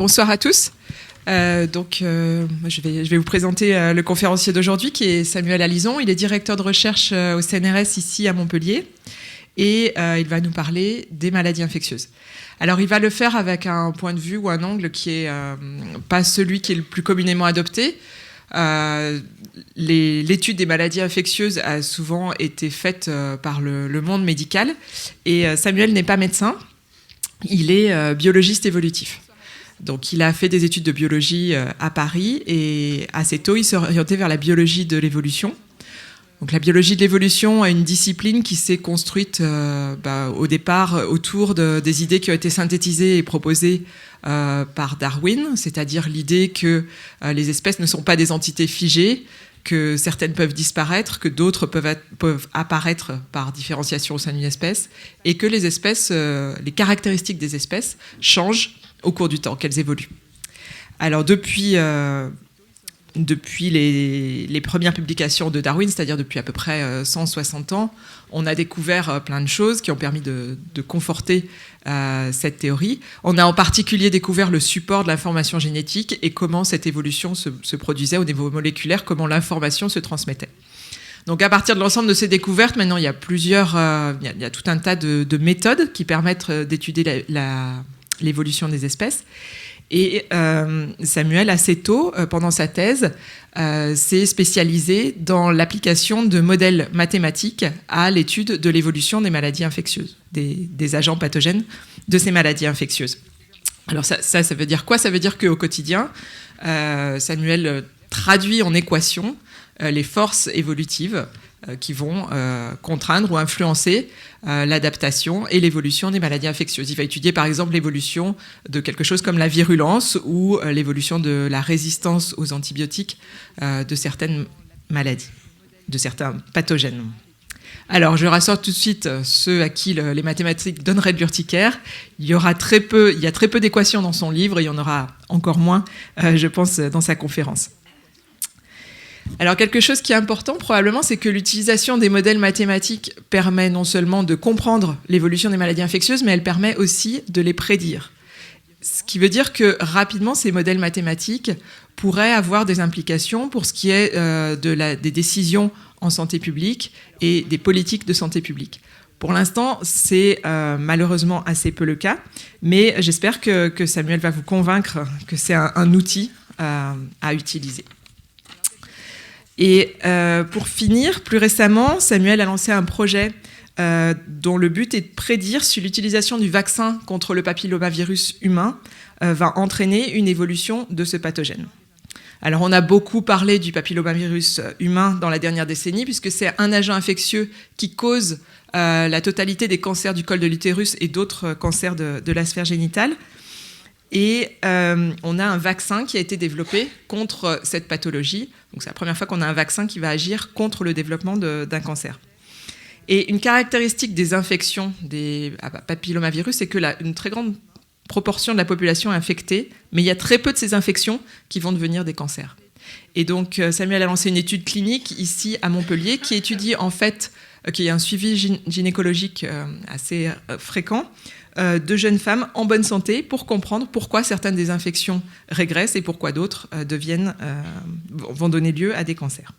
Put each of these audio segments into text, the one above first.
Bonsoir à tous. Je vais vous présenter le conférencier d'aujourd'hui qui est Samuel Alison. Il est directeur de recherche au CNRS ici à Montpellier et il va nous parler des maladies infectieuses. Alors il va le faire avec un point de vue ou un angle qui est pas celui qui est le plus communément adopté. L'étude des maladies infectieuses a souvent été faite par le monde médical et Samuel n'est pas médecin, il est biologiste évolutif. Donc il a fait des études de biologie à Paris et assez tôt il s'est orienté vers la biologie de l'évolution. Donc la biologie de l'évolution est une discipline qui s'est construite au départ autour des idées qui ont été synthétisées et proposées par Darwin, c'est-à-dire l'idée que les espèces ne sont pas des entités figées, que certaines peuvent disparaître, que d'autres peuvent apparaître par différenciation au sein d'une espèce, et que les espèces, les caractéristiques des espèces changent au cours du temps, qu'elles évoluent. Alors depuis les premières publications de Darwin, c'est-à-dire depuis à peu près 160 ans, on a découvert plein de choses qui ont permis de conforter cette théorie. On a en particulier découvert le support de l'information génétique et comment cette évolution se produisait au niveau moléculaire, comment l'information se transmettait. Donc à partir de l'ensemble de ces découvertes, maintenant il y a il y a tout un tas de méthodes qui permettent d'étudier l'évolution des espèces. Et Samuel, assez tôt, pendant sa thèse, s'est spécialisé dans l'application de modèles mathématiques à l'étude de l'évolution des maladies infectieuses, des agents pathogènes de ces maladies infectieuses. Alors ça veut dire quoi ? Ça veut dire qu'au quotidien, Samuel traduit en équations les forces évolutives qui vont contraindre ou influencer l'adaptation et l'évolution des maladies infectieuses. Il va étudier par exemple l'évolution de quelque chose comme la virulence ou l'évolution de la résistance aux antibiotiques de certaines maladies, de certains pathogènes. Alors, je rassure tout de suite ceux à qui les mathématiques donneraient de l'urticaire. Il y a très peu d'équations dans son livre et il y en aura encore moins, je pense, dans sa conférence. Alors quelque chose qui est important probablement, c'est que l'utilisation des modèles mathématiques permet non seulement de comprendre l'évolution des maladies infectieuses, mais elle permet aussi de les prédire. Ce qui veut dire que rapidement, ces modèles mathématiques pourraient avoir des implications pour ce qui est des décisions en santé publique et des politiques de santé publique. Pour l'instant, c'est malheureusement assez peu le cas, mais j'espère que Samuel va vous convaincre que c'est un outil à utiliser. Et pour finir, plus récemment, Samuel a lancé un projet dont le but est de prédire si l'utilisation du vaccin contre le papillomavirus humain va entraîner une évolution de ce pathogène. Alors on a beaucoup parlé du papillomavirus humain dans la dernière décennie, puisque c'est un agent infectieux qui cause la totalité des cancers du col de l'utérus et d'autres cancers de la sphère génitale. Et on a un vaccin qui a été développé contre cette pathologie. Donc c'est la première fois qu'on a un vaccin qui va agir contre le développement d'un cancer. Et une caractéristique des infections des papillomavirus, c'est que une très grande proportion de la population est infectée, mais il y a très peu de ces infections qui vont devenir des cancers. Et donc Samuel a lancé une étude clinique ici à Montpellier qui étudie en fait, qui est un suivi gynécologique assez fréquent, de jeunes femmes en bonne santé pour comprendre pourquoi certaines des infections régressent et pourquoi d'autres vont donner lieu à des cancers.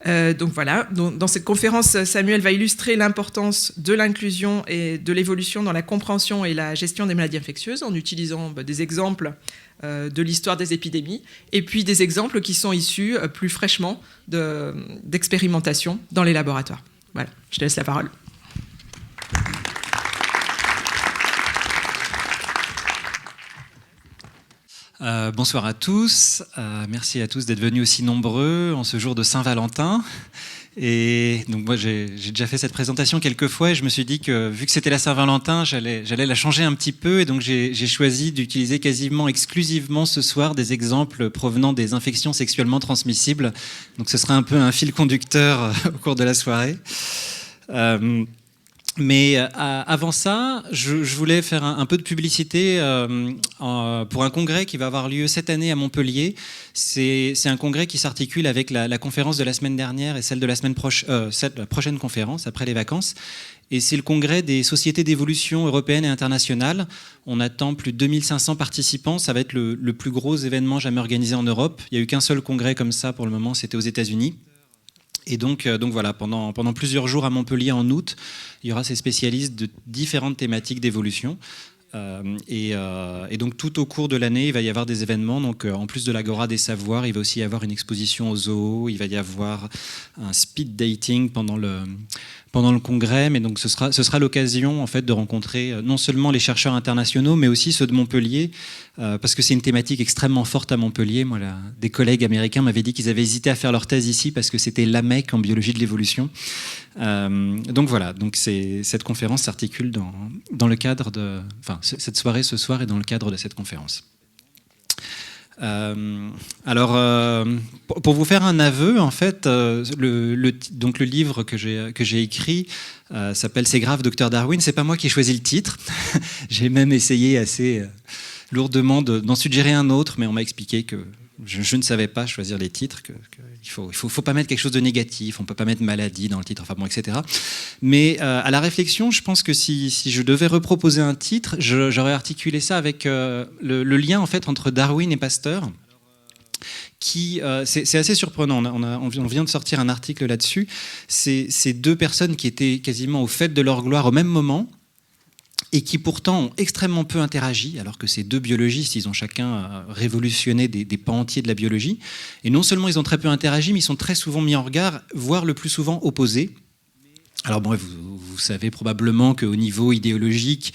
Donc voilà, dans cette conférence, Samuel va illustrer l'importance de l'inclusion et de l'évolution dans la compréhension et la gestion des maladies infectieuses en utilisant des exemples de l'histoire des épidémies et puis des exemples qui sont issus plus fraîchement d'expérimentation dans les laboratoires. Voilà, je te laisse la parole. Bonsoir à tous, merci à tous d'être venus aussi nombreux en ce jour de Saint-Valentin. Et donc moi j'ai déjà fait cette présentation quelques fois et je me suis dit que vu que c'était la Saint-Valentin, j'allais la changer un petit peu et donc j'ai choisi d'utiliser quasiment exclusivement ce soir des exemples provenant des infections sexuellement transmissibles. Donc ce sera un peu un fil conducteur au cours de la soirée. Mais avant ça, je voulais faire un peu de publicité pour un congrès qui va avoir lieu cette année à Montpellier. C'est un congrès qui s'articule avec la conférence de la semaine dernière et celle de la la prochaine conférence, après les vacances. Et c'est le congrès des sociétés d'évolution européennes et internationales. On attend plus de 2500 participants. Ça va être le plus gros événement jamais organisé en Europe. Il n'y a eu qu'un seul congrès comme ça pour le moment, c'était aux États-Unis. Et donc voilà, pendant plusieurs jours à Montpellier en août, il y aura ces spécialistes de différentes thématiques d'évolution. Et donc tout au cours de l'année, il va y avoir des événements. Donc en plus de l'Agora des Savoirs, il va aussi y avoir une exposition au zoo. Il va y avoir un speed dating pendant le congrès. Mais donc ce sera l'occasion en fait de rencontrer non seulement les chercheurs internationaux, mais aussi ceux de Montpellier, parce que c'est une thématique extrêmement forte à Montpellier. Moi, des collègues américains m'avaient dit qu'ils avaient hésité à faire leur thèse ici parce que c'était la Mecque en biologie de l'évolution. Donc voilà, donc cette conférence s'articule dans le cadre de... Enfin, cette soirée ce soir est dans le cadre de cette conférence. Alors, pour vous faire un aveu, en fait, donc le livre que j'ai écrit s'appelle C'est grave, Docteur Darwin. C'est pas moi qui ai choisi le titre. J'ai même essayé assez lourdement d'en suggérer un autre, mais on m'a expliqué que je ne savais pas choisir les titres, il faut pas mettre quelque chose de négatif, on peut pas mettre maladie dans le titre, enfin bon, etc. Mais à la réflexion, je pense que si je devais reproposer un titre, j'aurais articulé ça avec le lien en fait entre Darwin et Pasteur. C'est assez surprenant. On vient de sortir un article là-dessus. C'est deux personnes qui étaient quasiment au fait de leur gloire au même moment, et qui pourtant ont extrêmement peu interagi, alors que ces deux biologistes, ils ont chacun révolutionné des pans entiers de la biologie. Et non seulement ils ont très peu interagi, mais ils sont très souvent mis en regard, voire le plus souvent opposés. Alors bon, vous savez probablement qu'au niveau idéologique,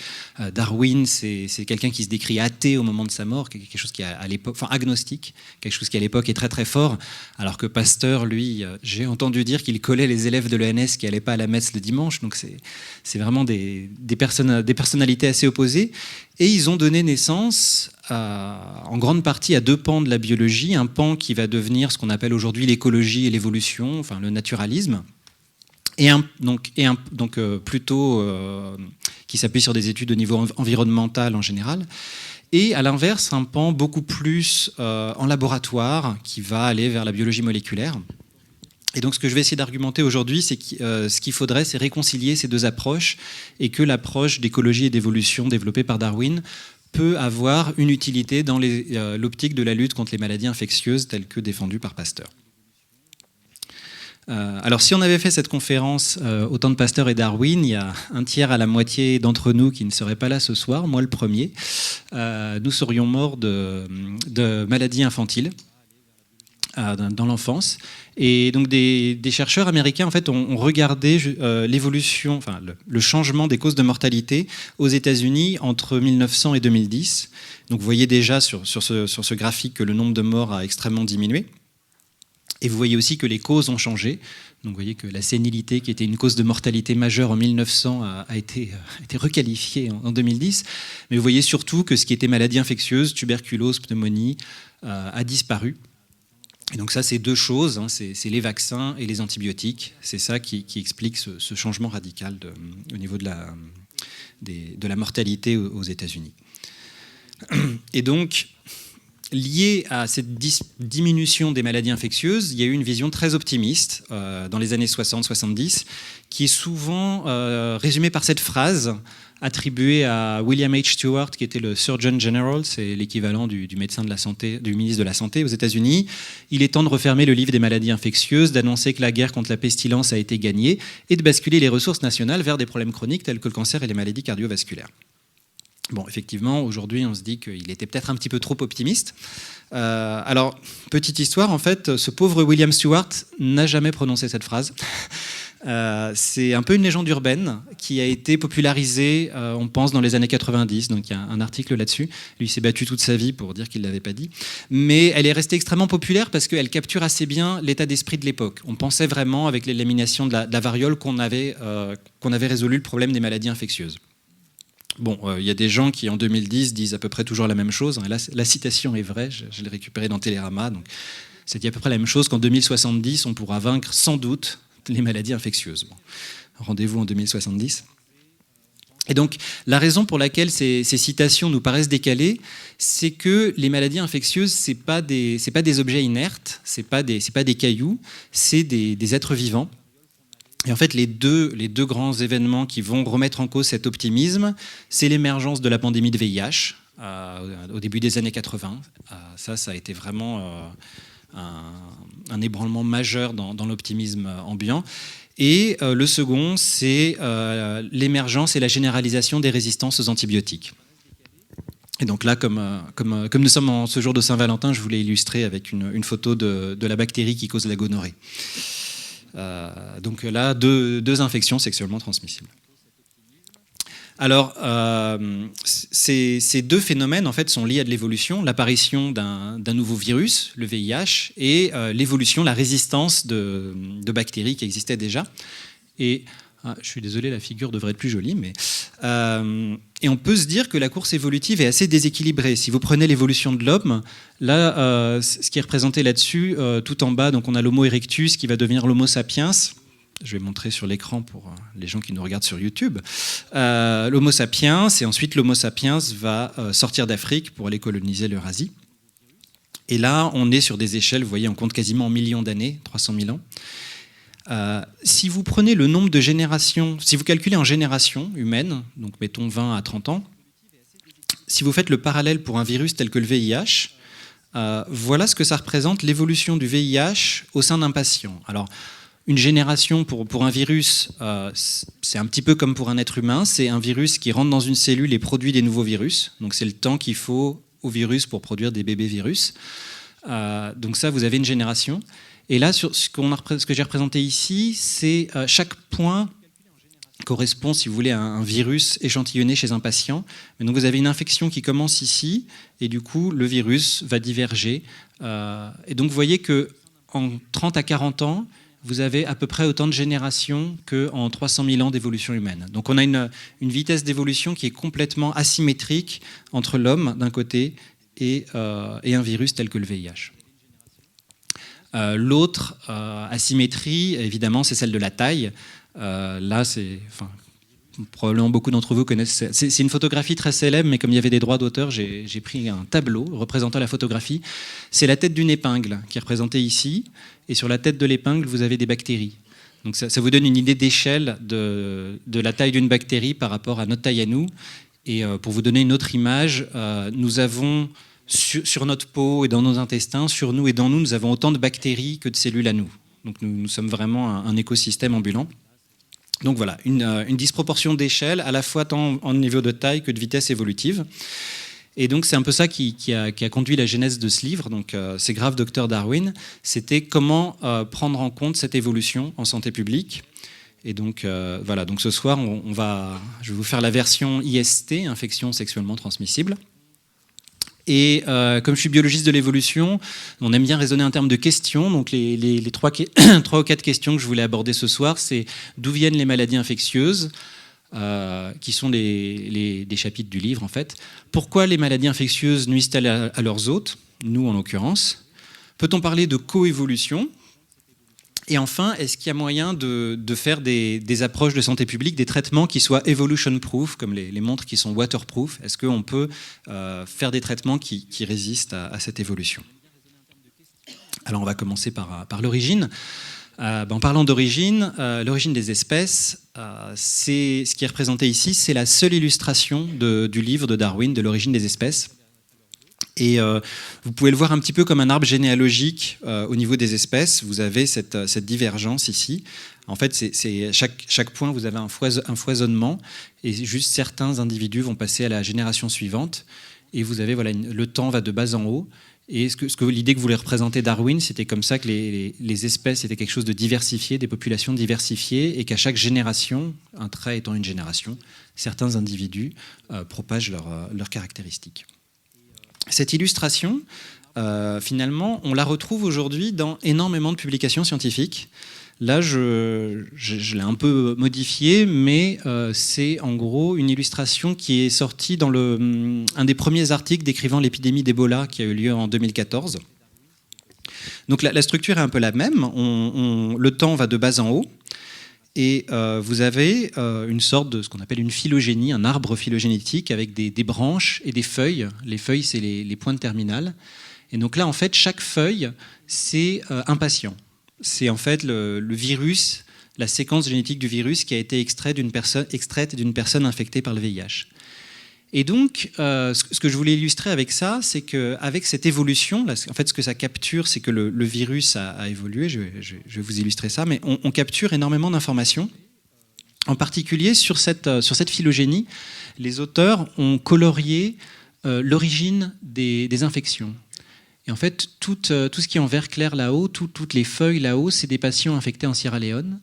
Darwin, c'est quelqu'un qui se décrit athée au moment de sa mort, quelque chose qui à l'époque, enfin agnostique, quelque chose qui à l'époque est très très fort, alors que Pasteur, lui, j'ai entendu dire qu'il collait les élèves de l'ENS qui n'allaient pas à la messe le dimanche, donc c'est vraiment des personnalités assez opposées, et ils ont donné naissance en grande partie à deux pans de la biologie, un pan qui va devenir ce qu'on appelle aujourd'hui l'écologie et l'évolution, enfin le naturalisme, plutôt qui s'appuie sur des études au niveau environnemental en général, et à l'inverse un pan beaucoup plus en laboratoire qui va aller vers la biologie moléculaire. Et donc ce que je vais essayer d'argumenter aujourd'hui, c'est que ce qu'il faudrait, c'est réconcilier ces deux approches, et que l'approche d'écologie et d'évolution développée par Darwin peut avoir une utilité dans l'optique de la lutte contre les maladies infectieuses telles que défendues par Pasteur. Alors si on avait fait cette conférence au temps de Pasteur et Darwin, il y a un tiers à la moitié d'entre nous qui ne seraient pas là ce soir, moi le premier. Nous serions morts de maladies infantiles dans l'enfance. Et donc des chercheurs américains en fait, ont regardé l'évolution, enfin le changement des causes de mortalité aux États-Unis entre 1900 et 2010. Donc vous voyez déjà sur ce graphique que le nombre de morts a extrêmement diminué. Et vous voyez aussi que les causes ont changé. Donc vous voyez que la sénilité, qui était une cause de mortalité majeure en 1900, a été requalifiée en 2010. Mais vous voyez surtout que ce qui était maladie infectieuse, tuberculose, pneumonie, a disparu. Et donc ça, c'est deux choses, hein, c'est les vaccins et les antibiotiques. C'est ça qui explique ce changement radical au niveau de la mortalité aux États-Unis. Et donc, lié à cette diminution des maladies infectieuses, il y a eu une vision très optimiste dans les années 60-70, qui est souvent résumée par cette phrase attribuée à William H. Stewart, qui était le Surgeon General, c'est l'équivalent du médecin de la santé, du ministre de la Santé aux États-Unis. Il est temps de refermer le livre des maladies infectieuses, d'annoncer que la guerre contre la pestilence a été gagnée et de basculer les ressources nationales vers des problèmes chroniques tels que le cancer et les maladies cardiovasculaires. Bon, effectivement, aujourd'hui, on se dit qu'il était peut-être un petit peu trop optimiste. Alors, petite histoire, en fait, ce pauvre William Stewart n'a jamais prononcé cette phrase. C'est un peu une légende urbaine qui a été popularisée, on pense, dans les années 90. Donc, il y a un article là-dessus. Lui s'est battu toute sa vie pour dire qu'il ne l'avait pas dit. Mais elle est restée extrêmement populaire parce qu'elle capture assez bien l'état d'esprit de l'époque. On pensait vraiment, avec l'élimination de la variole, qu'on avait résolu le problème des maladies infectieuses. Bon, il y a des gens qui, en 2010, disent à peu près toujours la même chose. Et là, la citation est vraie, je l'ai récupérée dans Télérama. Donc, ça dit à peu près la même chose qu'en 2070, on pourra vaincre sans doute les maladies infectieuses. Bon, rendez-vous en 2070. Et donc, la raison pour laquelle ces citations nous paraissent décalées, c'est que les maladies infectieuses, c'est pas des objets inertes, c'est pas des cailloux, c'est des êtres vivants. Et en fait, les deux grands événements qui vont remettre en cause cet optimisme, c'est l'émergence de la pandémie de VIH au début des années 80. Ça a été vraiment un ébranlement majeur dans l'optimisme ambiant. Et le second, c'est l'émergence et la généralisation des résistances aux antibiotiques. Et donc là, comme nous sommes en ce jour de Saint-Valentin, je voulais illustrer avec une photo de la bactérie qui cause la gonorrhée. Donc là, deux infections sexuellement transmissibles. Alors, ces deux phénomènes en fait, sont liés à de l'évolution, l'apparition d'un nouveau virus, le VIH, et l'évolution, la résistance de bactéries qui existaient déjà. Et je suis désolé, la figure devrait être plus jolie, mais et on peut se dire que la course évolutive est assez déséquilibrée. Si vous prenez l'évolution de l'homme, là, ce qui est représenté là-dessus, tout en bas, donc on a l'Homo erectus qui va devenir l'Homo sapiens. Je vais montrer sur l'écran pour les gens qui nous regardent sur YouTube. L'Homo sapiens, et ensuite l'Homo sapiens va sortir d'Afrique pour aller coloniser l'Eurasie. Et là, on est sur des échelles, vous voyez, on compte quasiment en millions d'années, 300 000 ans. Si vous prenez le nombre de générations, si vous calculez en générations humaines, donc mettons 20 à 30 ans, si vous faites le parallèle pour un virus tel que le VIH, voilà ce que ça représente, l'évolution du VIH au sein d'un patient. Alors, une génération pour un virus, c'est un petit peu comme pour un être humain. C'est un virus qui rentre dans une cellule et produit des nouveaux virus. Donc c'est le temps qu'il faut au virus pour produire des bébés virus. Donc ça, vous avez une génération. Et là, sur ce que j'ai représenté ici, c'est chaque point correspond, si vous voulez, à un virus échantillonné chez un patient. Mais donc vous avez une infection qui commence ici, et du coup, le virus va diverger. Et donc vous voyez qu'en 30 à 40 ans, vous avez à peu près autant de générations qu'en 300 000 ans d'évolution humaine. Donc on a une vitesse d'évolution qui est complètement asymétrique entre l'homme d'un côté et un virus tel que le VIH. L'autre asymétrie, évidemment, c'est celle de la taille. Là, probablement beaucoup d'entre vous connaissent. C'est une photographie très célèbre, mais comme il y avait des droits d'auteur, j'ai pris un tableau représentant la photographie. C'est la tête d'une épingle qui est représentée ici, et sur la tête de l'épingle, vous avez des bactéries. Donc ça vous donne une idée d'échelle de la taille d'une bactérie par rapport à notre taille à nous. Et pour vous donner une autre image, nous avons sur notre peau et dans nos intestins, sur nous et dans nous, nous avons autant de bactéries que de cellules à nous. Donc nous sommes vraiment un écosystème ambulant. Donc voilà, une disproportion d'échelle, à la fois tant en niveau de taille que de vitesse évolutive. Et donc c'est un peu ça qui a conduit la genèse de ce livre, donc C'est grave, Docteur Darwin. C'était comment prendre en compte cette évolution en santé publique. Et donc voilà, donc ce soir, je vais vous faire la version IST, infection sexuellement transmissible. Et comme je suis biologiste de l'évolution, on aime bien raisonner en termes de questions. Donc les 3 ou 4 questions que je voulais aborder ce soir, c'est d'où viennent les maladies infectieuses, qui sont des chapitres du livre en fait. Pourquoi les maladies infectieuses nuisent-elles à leurs hôtes, nous en l'occurrence? Peut-on parler de coévolution? Et enfin, est-ce qu'il y a moyen de faire des approches de santé publique, des traitements qui soient evolution-proof, comme les montres qui sont waterproof? Est-ce qu'on peut faire des traitements qui résistent à cette évolution? Alors on va commencer par l'origine. En parlant d'origine, l'origine des espèces, c'est ce qui est représenté ici, c'est la seule illustration du livre de Darwin, de l'origine des espèces. Et vous pouvez le voir un petit peu comme un arbre généalogique au niveau des espèces. Vous avez cette divergence ici. En fait, c'est chaque point, vous avez un foisonnement, et juste certains individus vont passer à la génération suivante. Et vous avez, voilà, le temps va de bas en haut. Et l'idée que voulait représenter Darwin, c'était comme ça que les espèces étaient quelque chose de diversifié, des populations diversifiées, et qu'à chaque génération, un trait étant une génération, certains individus propagent leurs caractéristiques. Cette illustration, finalement, on la retrouve aujourd'hui dans énormément de publications scientifiques. Là, je l'ai un peu modifiée, mais c'est en gros une illustration qui est sortie dans un des premiers articles décrivant l'épidémie d'Ebola qui a eu lieu en 2014. Donc la structure est un peu la même. Le temps va de bas en haut. Et vous avez une sorte de ce qu'on appelle une phylogénie, un arbre phylogénétique avec des branches et des feuilles. Les feuilles, c'est les points de terminale. Et donc là, en fait, chaque feuille, c'est un patient. C'est en fait le virus, la séquence génétique du virus qui a été extraite d'une personne infectée par le VIH. Et donc, ce que je voulais illustrer avec ça, c'est qu'avec cette évolution, là, en fait, ce que ça capture, c'est que le virus a évolué. Je vais vous illustrer ça, mais on capture énormément d'informations. En particulier, sur cette phylogénie, les auteurs ont colorié l'origine des infections. Et en fait, tout ce qui est en vert clair là-haut, toutes les feuilles là-haut, c'est des patients infectés en Sierra Leone.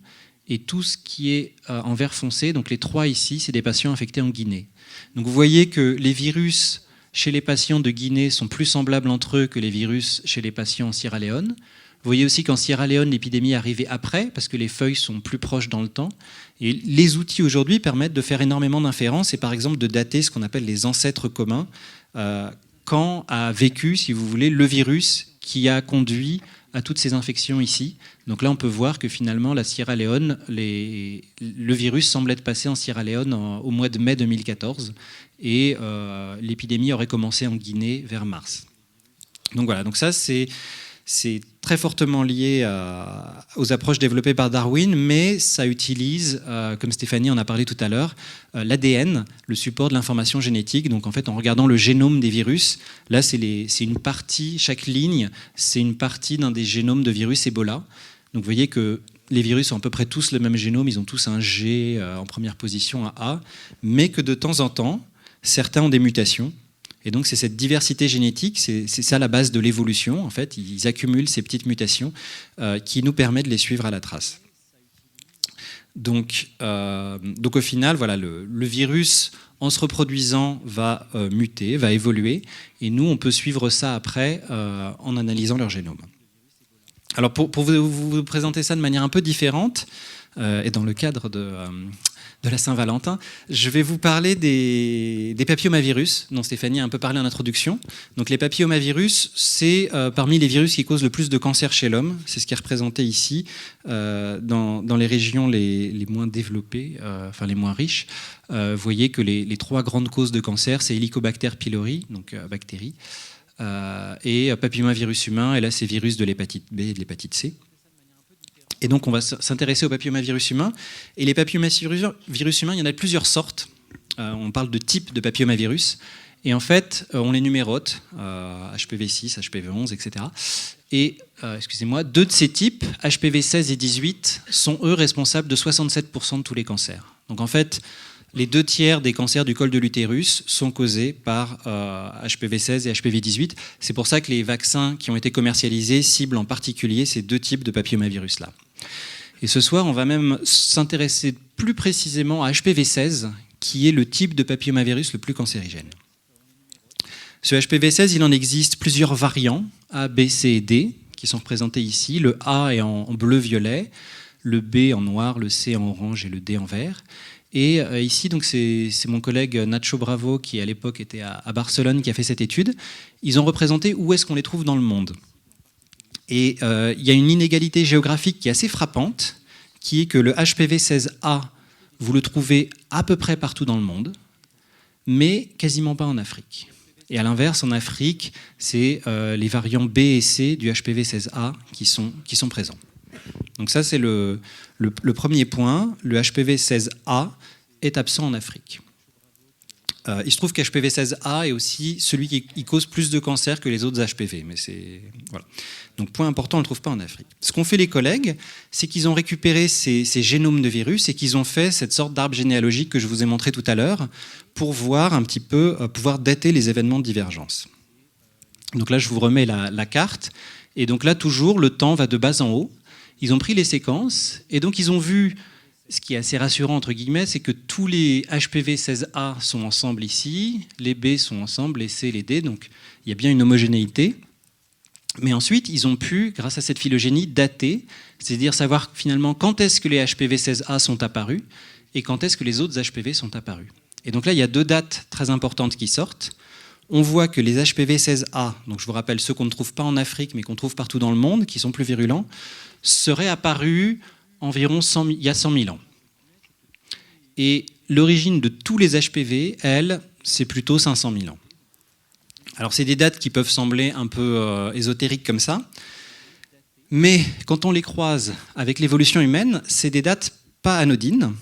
Et tout ce qui est en vert foncé, donc les 3 ici, c'est des patients infectés en Guinée. Donc vous voyez que les virus chez les patients de Guinée sont plus semblables entre eux que les virus chez les patients en Sierra Leone. Vous voyez aussi qu'en Sierra Leone, l'épidémie est arrivée après, parce que les feuilles sont plus proches dans le temps. Et les outils aujourd'hui permettent de faire énormément d'inférences et par exemple de dater ce qu'on appelle les ancêtres communs. Quand a vécu, si vous voulez, le virus qui a conduit à toutes ces infections ici. Donc là, on peut voir que finalement, la Sierra Leone, le virus semble être passé en Sierra Leone au mois de mai 2014 et l'épidémie aurait commencé en Guinée vers mars. Donc voilà, donc ça c'est très fortement lié aux approches développées par Darwin, mais ça utilise, comme Stéphanie en a parlé tout à l'heure, l'ADN, le support de l'information génétique. Donc en fait, en regardant le génome des virus, là c'est une partie, chaque ligne, c'est une partie d'un des génomes de virus Ebola. Donc vous voyez que les virus ont à peu près tous le même génome, ils ont tous un G en première position, un A, mais que de temps en temps, certains ont des mutations. Et donc c'est cette diversité génétique, c'est ça la base de l'évolution. En fait, ils accumulent ces petites mutations qui nous permettent de les suivre à la trace. Donc au final, voilà, le virus, en se reproduisant, va muter, va évoluer. Et nous, on peut suivre ça après en analysant leur génome. Alors pour vous présenter ça de manière un peu différente, et dans le cadre de la Saint-Valentin, je vais vous parler des papillomavirus, dont Stéphanie a un peu parlé en introduction. Donc les papillomavirus, c'est parmi les virus qui causent le plus de cancer chez l'homme. C'est ce qui est représenté ici, dans les régions les moins développées, enfin les moins riches. Vous voyez que les 3 grandes causes de cancer, c'est Helicobacter pylori, donc bactéries, et papillomavirus humain, et là c'est virus de l'hépatite B et de l'hépatite C. Et donc on va s'intéresser aux papillomavirus humains. Et les papillomavirus humains, il y en a de plusieurs sortes. On parle de types de papillomavirus. Et en fait, on les numérote, HPV6, HPV11, etc. Et, excusez-moi, 2 de ces types, HPV16 et 18, sont eux responsables de 67% de tous les cancers. Donc en fait, les 2 tiers des cancers du col de l'utérus sont causés par HPV16 et HPV18. C'est pour ça que les vaccins qui ont été commercialisés ciblent en particulier ces 2 types de papillomavirus-là. Et ce soir, on va même s'intéresser plus précisément à HPV16, qui est le type de papillomavirus le plus cancérigène. Ce HPV16, il en existe plusieurs variants, A, B, C et D, qui sont représentés ici. Le A est en bleu-violet, le B en noir, le C en orange et le D en vert. Et ici, donc c'est mon collègue Nacho Bravo, qui à l'époque était à Barcelone, qui a fait cette étude. Ils ont représenté où est-ce qu'on les trouve dans le monde. Et il y a une inégalité géographique qui est assez frappante, qui est que le HPV16A, vous le trouvez à peu près partout dans le monde, mais quasiment pas en Afrique. Et à l'inverse, en Afrique, c'est les variants B et C du HPV16A qui sont présents. Donc ça, c'est le premier point. Le HPV16A est absent en Afrique. Il se trouve qu'HPV16A est aussi celui qui cause plus de cancer que les autres HPV. Mais voilà. Donc point important, on ne le trouve pas en Afrique. Ce qu'ont fait les collègues, c'est qu'ils ont récupéré ces génomes de virus et qu'ils ont fait cette sorte d'arbre généalogique que je vous ai montré tout à l'heure pour voir un petit peu, pouvoir dater les événements de divergence. Donc là, je vous remets la carte. Et donc là, toujours, le temps va de bas en haut. Ils ont pris les séquences et donc ils ont vu... Ce qui est assez rassurant, entre guillemets, c'est que tous les HPV16A sont ensemble ici, les B sont ensemble, les C, les D, donc il y a bien une homogénéité. Mais ensuite, ils ont pu, grâce à cette phylogénie, dater, c'est-à-dire savoir finalement quand est-ce que les HPV16A sont apparus et quand est-ce que les autres HPV sont apparus. Et donc là, il y a 2 dates très importantes qui sortent. On voit que les HPV16A, donc je vous rappelle ceux qu'on ne trouve pas en Afrique mais qu'on trouve partout dans le monde, qui sont plus virulents, seraient apparus environ il y a 100 000 ans. Et l'origine de tous les HPV, elle, c'est plutôt 500 000 ans. Alors c'est des dates qui peuvent sembler un peu ésotériques comme ça, mais quand on les croise avec l'évolution humaine, c'est des dates pas anodines.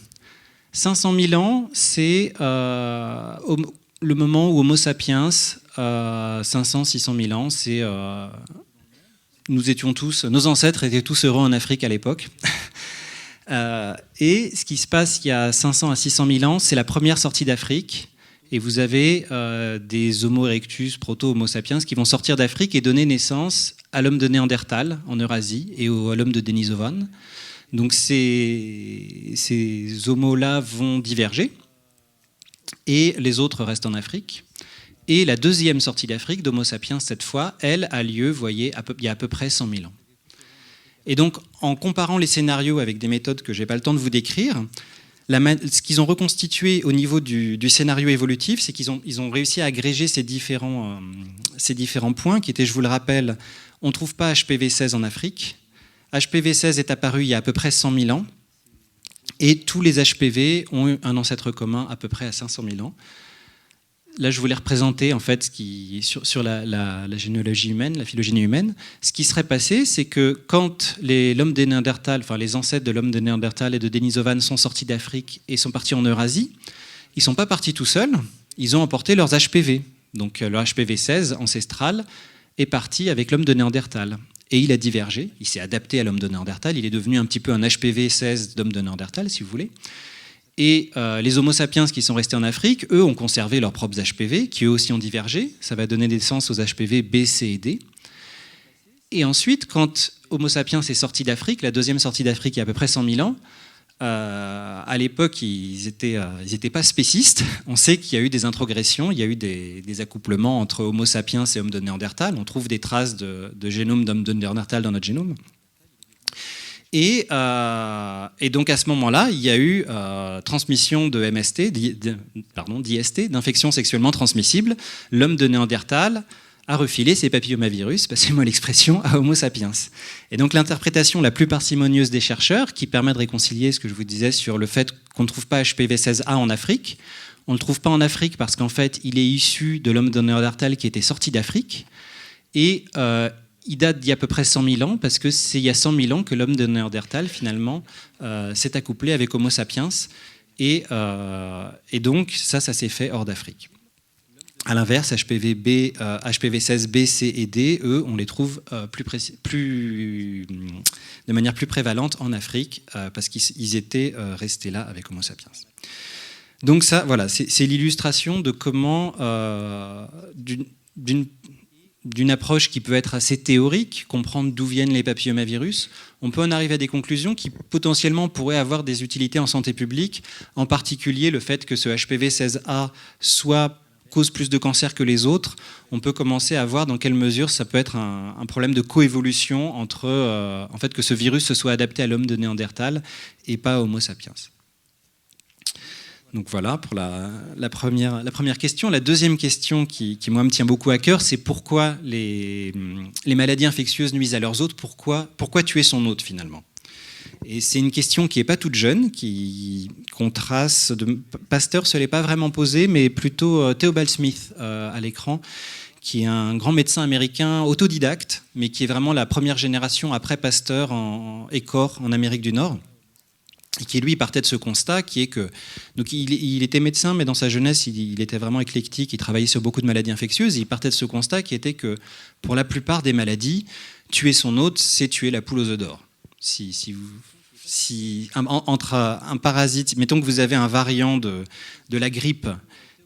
500 000 ans, c'est le moment où Homo sapiens, 500-600 000 ans, c'est nous étions tous, nos ancêtres étaient tous heureux en Afrique à l'époque. Et ce qui se passe il y a 500 à 600 000 ans, c'est la première sortie d'Afrique. Et vous avez des Homo erectus, proto-Homo sapiens, qui vont sortir d'Afrique et donner naissance à l'homme de Néandertal en Eurasie et à l'homme de Denisovan. Donc ces homos-là vont diverger et les autres restent en Afrique. Et la deuxième sortie d'Afrique d'Homo sapiens, cette fois, elle a lieu, vous voyez, il y a à peu près 100 000 ans. Et donc, en comparant les scénarios avec des méthodes que je n'ai pas le temps de vous décrire, ce qu'ils ont reconstitué au niveau du scénario évolutif, c'est qu'ils ont réussi à agréger ces différents points qui étaient, je vous le rappelle, on ne trouve pas HPV-16 en Afrique. HPV-16 est apparu il y a à peu près 100 000 ans. Et tous les HPV ont eu un ancêtre commun à peu près à 500 000 ans. Là, je voulais représenter en fait sur la généalogie humaine, la phylogénie humaine. Ce qui serait passé, c'est que quand l'homme des Néandertal, enfin les ancêtres de l'homme de Néandertal et de Denisovan sont sortis d'Afrique et sont partis en Eurasie, ils ne sont pas partis tout seuls, ils ont emporté leurs HPV. Donc le HPV-16 ancestral est parti avec l'homme de Néandertal. Et il a divergé, il s'est adapté à l'homme de Néandertal, il est devenu un petit peu un HPV-16 d'homme de Néandertal, si vous voulez. Et les Homo sapiens qui sont restés en Afrique, eux, ont conservé leurs propres HPV, qui eux aussi ont divergé. Ça va donner naissance aux HPV B, C et D. Et ensuite, quand Homo sapiens est sorti d'Afrique, la deuxième sortie d'Afrique il y a à peu près 100 000 ans, à l'époque, ils étaient pas spécistes. On sait qu'il y a eu des introgressions, il y a eu des accouplements entre Homo sapiens et Homme de Néandertal. On trouve des traces de génome d'Homme de Néandertal dans notre génome. Et donc à ce moment-là, il y a eu transmission de MST, d'IST, d'infections sexuellement transmissibles. L'homme de Néandertal a refilé ses papillomavirus, passez-moi l'expression, à Homo sapiens. Et donc l'interprétation la plus parcimonieuse des chercheurs, qui permet de réconcilier ce que je vous disais sur le fait qu'on ne trouve pas HPV-16A en Afrique, on ne le trouve pas en Afrique parce qu'en fait, il est issu de l'homme de Néandertal qui était sorti d'Afrique. Et il date d'il y a à peu près 100 000 ans, parce que c'est il y a 100 000 ans que l'homme de Néandertal, finalement, s'est accouplé avec Homo sapiens. Et donc, ça s'est fait hors d'Afrique. À l'inverse, HPV-16B, C et D, eux, on les trouve de manière plus prévalente en Afrique, parce qu'ils étaient restés là avec Homo sapiens. Donc ça, voilà, c'est l'illustration de comment, d'une approche qui peut être assez théorique, comprendre d'où viennent les papillomavirus, on peut en arriver à des conclusions qui potentiellement pourraient avoir des utilités en santé publique, en particulier le fait que ce HPV-16A cause plus de cancer que les autres. On peut commencer à voir dans quelle mesure ça peut être un problème de coévolution entre en fait, que ce virus se soit adapté à l'homme de Néandertal et pas à Homo sapiens. Donc voilà pour la première question. La deuxième question qui moi me tient beaucoup à cœur, c'est pourquoi les maladies infectieuses nuisent à leurs hôtes, pourquoi tuer son hôte finalement. Et c'est une question qui n'est pas toute jeune, qu'on trace, Pasteur ne se l'est pas vraiment posée, mais plutôt Theobald Smith à l'écran, qui est un grand médecin américain autodidacte, mais qui est vraiment la première génération après Pasteur et Koch en Amérique du Nord. Et qui, lui, partait de ce constat, qui est que... Donc, il était médecin, mais dans sa jeunesse, il était vraiment éclectique, il travaillait sur beaucoup de maladies infectieuses, et il partait de ce constat qui était que, pour la plupart des maladies, tuer son hôte, c'est tuer la poule aux œufs d'or. Entre un parasite, mettons que vous avez un variant de la grippe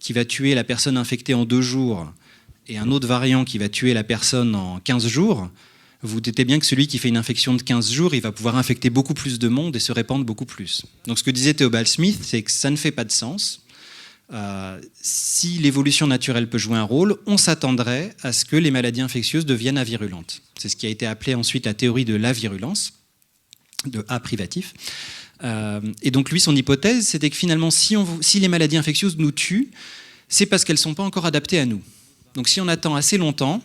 qui va tuer la personne infectée en 2 jours, et un autre variant qui va tuer la personne en 15 jours, vous doutez bien que celui qui fait une infection de 15 jours, il va pouvoir infecter beaucoup plus de monde et se répandre beaucoup plus. Donc ce que disait Theobald Smith, c'est que ça ne fait pas de sens. Si l'évolution naturelle peut jouer un rôle, on s'attendrait à ce que les maladies infectieuses deviennent avirulentes. C'est ce qui a été appelé ensuite la théorie de l'avirulence, de A privatif. Et donc lui, son hypothèse, c'était que finalement, si les maladies infectieuses nous tuent, c'est parce qu'elles ne sont pas encore adaptées à nous. Donc si on attend assez longtemps,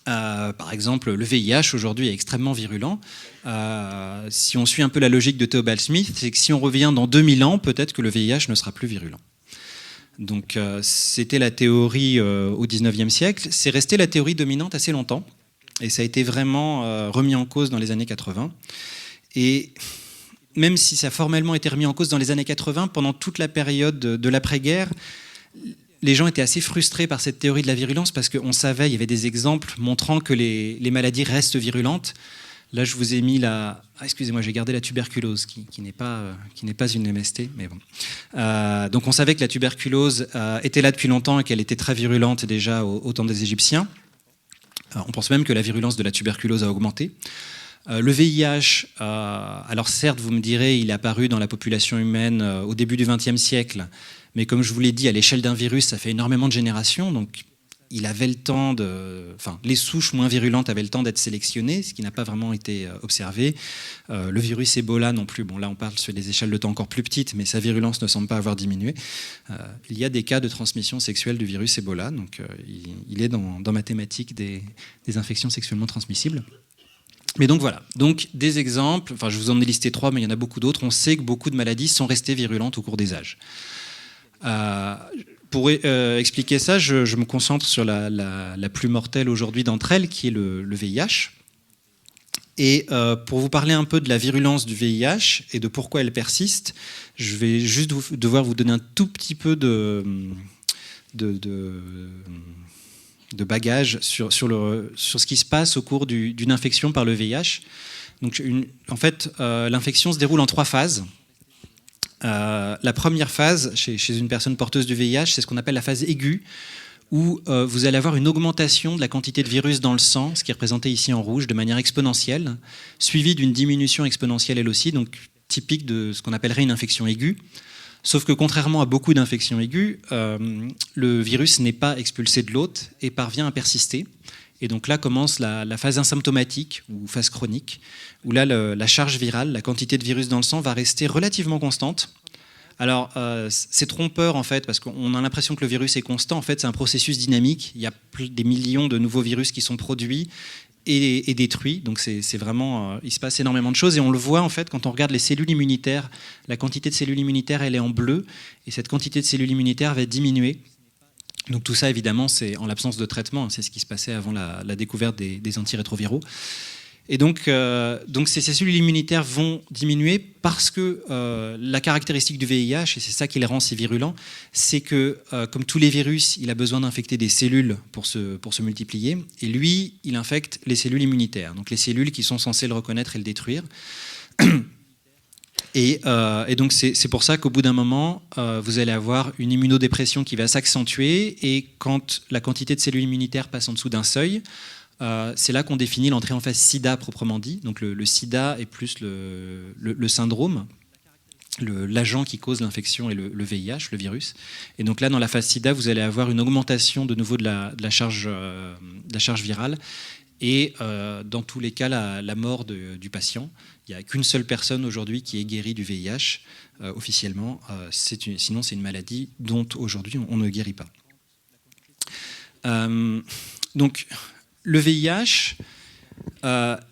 Par exemple, le VIH aujourd'hui est extrêmement virulent. Si on suit un peu la logique de Theobald Smith, c'est que si on revient dans 2000 ans, peut-être que le VIH ne sera plus virulent. Donc c'était la théorie au 19e siècle. C'est resté la théorie dominante assez longtemps. Et ça a été vraiment remis en cause dans les années 80. Et même si ça a formellement été remis en cause dans les années 80, pendant toute la période de l'après-guerre, les gens étaient assez frustrés par cette théorie de la virulence parce qu'on savait, il y avait des exemples montrant que les maladies restent virulentes. Là, je vous ai mis excusez-moi, j'ai gardé la tuberculose, qui n'est pas une MST, mais bon. Donc on savait que la tuberculose était là depuis longtemps et qu'elle était très virulente déjà au temps des Égyptiens. On pense même que la virulence de la tuberculose a augmenté. Le VIH, alors certes, vous me direz, il est apparu dans la population humaine au début du XXe siècle, mais comme je vous l'ai dit, à l'échelle d'un virus, ça fait énormément de générations, donc il avait le temps les souches moins virulentes avaient le temps d'être sélectionnées, ce qui n'a pas vraiment été observé. Le virus Ebola non plus, bon là on parle sur des échelles de temps encore plus petites, mais sa virulence ne semble pas avoir diminué. Il y a des cas de transmission sexuelle du virus Ebola, donc il est dans ma thématique des infections sexuellement transmissibles. Mais donc voilà, donc des exemples, je vous en ai listé 3, mais il y en a beaucoup d'autres. On sait que beaucoup de maladies sont restées virulentes au cours des âges. Pour expliquer ça, je me concentre sur la plus mortelle aujourd'hui d'entre elles, qui est le VIH. Et pour vous parler un peu de la virulence du VIH et de pourquoi elle persiste, je vais juste devoir vous donner un tout petit peu de bagages sur ce qui se passe au cours d'une infection par le VIH. Donc, en fait, l'infection se déroule en 3 phases. La première phase, chez une personne porteuse du VIH, c'est ce qu'on appelle la phase aiguë, où vous allez avoir une augmentation de la quantité de virus dans le sang, ce qui est représenté ici en rouge, de manière exponentielle, suivie d'une diminution exponentielle elle aussi, donc typique de ce qu'on appellerait une infection aiguë. Sauf que contrairement à beaucoup d'infections aiguës, le virus n'est pas expulsé de l'hôte et parvient à persister. Et donc là commence la phase asymptomatique ou phase chronique, où là la charge virale, la quantité de virus dans le sang va rester relativement constante. Alors c'est trompeur en fait, parce qu'on a l'impression que le virus est constant. En fait, c'est un processus dynamique. Il y a des millions de nouveaux virus qui sont produits et détruits. Donc c'est vraiment, il se passe énormément de choses et on le voit en fait quand on regarde les cellules immunitaires. La quantité de cellules immunitaires, elle est en bleu et cette quantité de cellules immunitaires va diminuer. Donc tout ça, évidemment, c'est en l'absence de traitement. C'est ce qui se passait avant la découverte des antirétroviraux. Et donc ces cellules immunitaires vont diminuer parce que la caractéristique du VIH, et c'est ça qui les rend si virulents, c'est que, comme tous les virus, il a besoin d'infecter des cellules pour se multiplier. Et lui, il infecte les cellules immunitaires, donc les cellules qui sont censées le reconnaître et le détruire. Et donc c'est pour ça qu'au bout d'un moment, vous allez avoir une immunodépression qui va s'accentuer, et quand la quantité de cellules immunitaires passe en dessous d'un seuil, c'est là qu'on définit l'entrée en phase SIDA proprement dit. Donc le SIDA est plus le syndrome, l'agent qui cause l'infection et le VIH, le virus. Et donc là, dans la phase SIDA, vous allez avoir une augmentation de nouveau de la charge virale. Et dans tous les cas, la mort du patient. Il n'y a qu'une seule personne aujourd'hui qui est guérie du VIH officiellement. Sinon, c'est une maladie dont aujourd'hui on ne guérit pas. Donc, le VIH,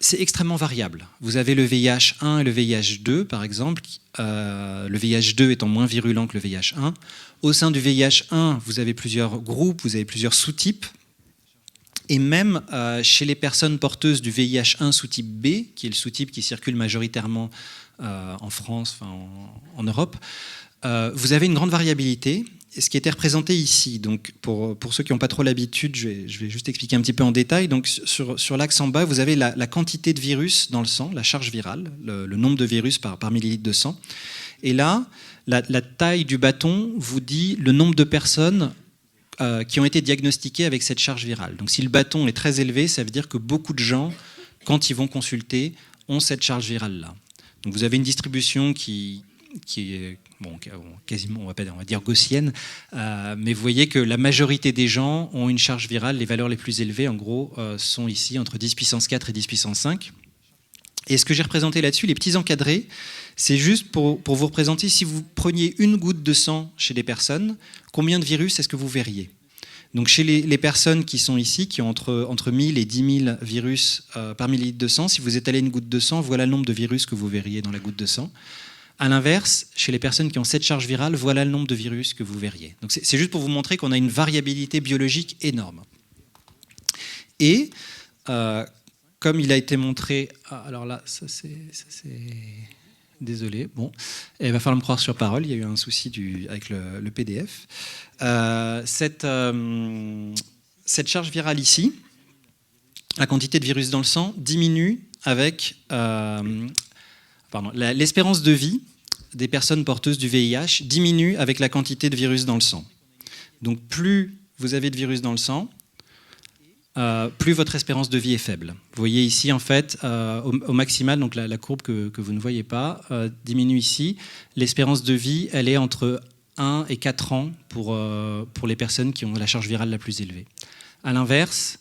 c'est extrêmement variable. Vous avez le VIH1 et le VIH2, par exemple. Le VIH2 étant moins virulent que le VIH1. Au sein du VIH1, vous avez plusieurs groupes, vous avez plusieurs sous-types. Et même chez les personnes porteuses du VIH1 sous-type B, qui est le sous-type qui circule majoritairement en France, en Europe, vous avez une grande variabilité. Ce qui était représenté ici, donc pour ceux qui n'ont pas trop l'habitude, je vais juste expliquer un petit peu en détail. Donc sur l'axe en bas, vous avez la quantité de virus dans le sang, la charge virale, le nombre de virus par millilitre de sang. Et là, la taille du bâton vous dit le nombre de personnes qui ont été diagnostiqués avec cette charge virale. Donc si le bâton est très élevé, ça veut dire que beaucoup de gens, quand ils vont consulter, ont cette charge virale-là. Donc vous avez une distribution qui est quasiment, on va dire gaussienne, mais vous voyez que la majorité des gens ont une charge virale, les valeurs les plus élevées, en gros, sont ici entre 10 puissance 4 et 10 puissance 5. Et ce que j'ai représenté là-dessus, les petits encadrés, c'est juste pour vous représenter, si vous preniez une goutte de sang chez des personnes, combien de virus est-ce que vous verriez ? Donc chez les personnes qui sont ici, qui ont entre 1000 et 10 000 virus par millilitre de sang, si vous étalez une goutte de sang, voilà le nombre de virus que vous verriez dans la goutte de sang. À l'inverse, chez les personnes qui ont cette charge virale, voilà le nombre de virus que vous verriez. Donc c'est juste pour vous montrer qu'on a une variabilité biologique énorme. Et comme il a été montré... alors là, ça c'est... Désolé, bon, il va falloir me croire sur parole, il y a eu un souci avec le PDF. Cette charge virale ici, la quantité de virus dans le sang diminue avec l'espérance de vie des personnes porteuses du VIH diminue avec la quantité de virus dans le sang. Donc plus vous avez de virus dans le sang, plus votre espérance de vie est faible. Vous voyez ici, en fait, au maximal, donc la courbe que vous ne voyez pas, diminue ici. L'espérance de vie, elle est entre 1 et 4 ans pour les personnes qui ont la charge virale la plus élevée. À l'inverse,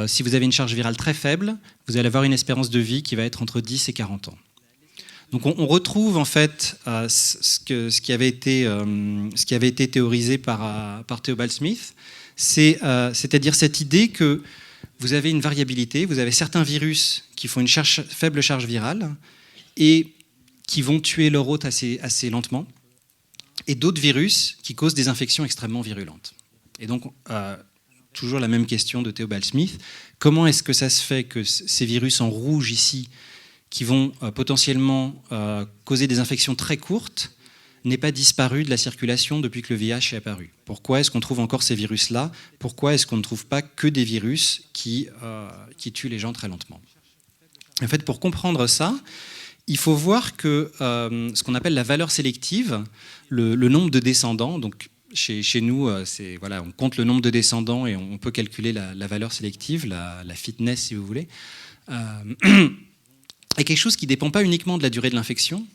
si vous avez une charge virale très faible, vous allez avoir une espérance de vie qui va être entre 10 et 40 ans. Donc on retrouve en fait ce qui avait été théorisé par Theobald Smith, c'est-à-dire cette idée que vous avez une variabilité, vous avez certains virus qui font une faible charge virale et qui vont tuer leur hôte assez lentement, et d'autres virus qui causent des infections extrêmement virulentes. Et donc, toujours la même question de Theobald Smith, comment est-ce que ça se fait que ces virus en rouge ici, qui vont potentiellement causer des infections très courtes, n'aient pas disparu de la circulation depuis que le VIH est apparu? Pourquoi est-ce qu'on trouve encore ces virus-là? Pourquoi est-ce qu'on ne trouve pas que des virus qui tuent les gens très lentement? En fait, pour comprendre ça, il faut voir que ce qu'on appelle la valeur sélective, le nombre de descendants, donc chez nous, on compte le nombre de descendants et on peut calculer la valeur sélective, la fitness si vous voulez, est quelque chose qui ne dépend pas uniquement de la durée de l'infection,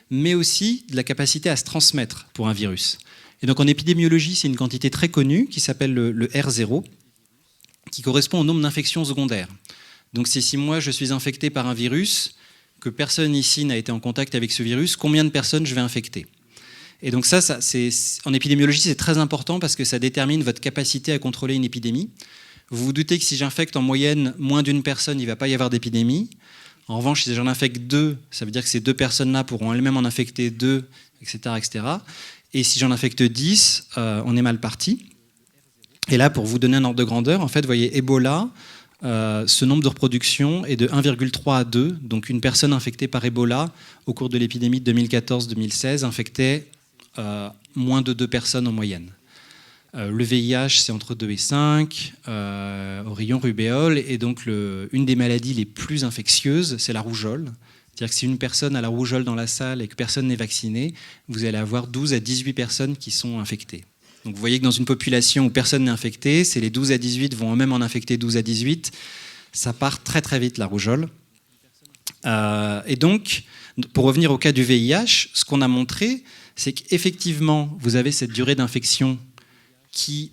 mais aussi de la capacité à se transmettre pour un virus. Et donc en épidémiologie, c'est une quantité très connue qui s'appelle le R0, qui correspond au nombre d'infections secondaires. Donc c'est si moi je suis infecté par un virus, que personne ici n'a été en contact avec ce virus, combien de personnes je vais infecter? Et donc en épidémiologie, c'est très important parce que ça détermine votre capacité à contrôler une épidémie. Vous vous doutez que si j'infecte en moyenne moins d'une personne, il ne va pas y avoir d'épidémie. En revanche, si j'en infecte 2, ça veut dire que ces 2 personnes-là pourront elles-mêmes en infecter 2, etc., etc. Et si j'en infecte 10, on est mal parti. Et là, pour vous donner un ordre de grandeur, en fait, vous voyez, Ebola, ce nombre de reproduction est de 1,3 à 2. Donc une personne infectée par Ebola au cours de l'épidémie de 2014-2016 infectait moins de 2 personnes en moyenne. Le VIH, c'est entre 2 et 5, Orion, rubéole, et donc une des maladies les plus infectieuses, c'est la rougeole. C'est-à-dire que si une personne a la rougeole dans la salle et que personne n'est vacciné, vous allez avoir 12 à 18 personnes qui sont infectées. Donc vous voyez que dans une population où personne n'est infecté, c'est les 12 à 18 vont eux-mêmes en infecter 12 à 18. Ça part très très vite, la rougeole. Et donc, pour revenir au cas du VIH, ce qu'on a montré, c'est qu'effectivement, vous avez cette durée d'infection qui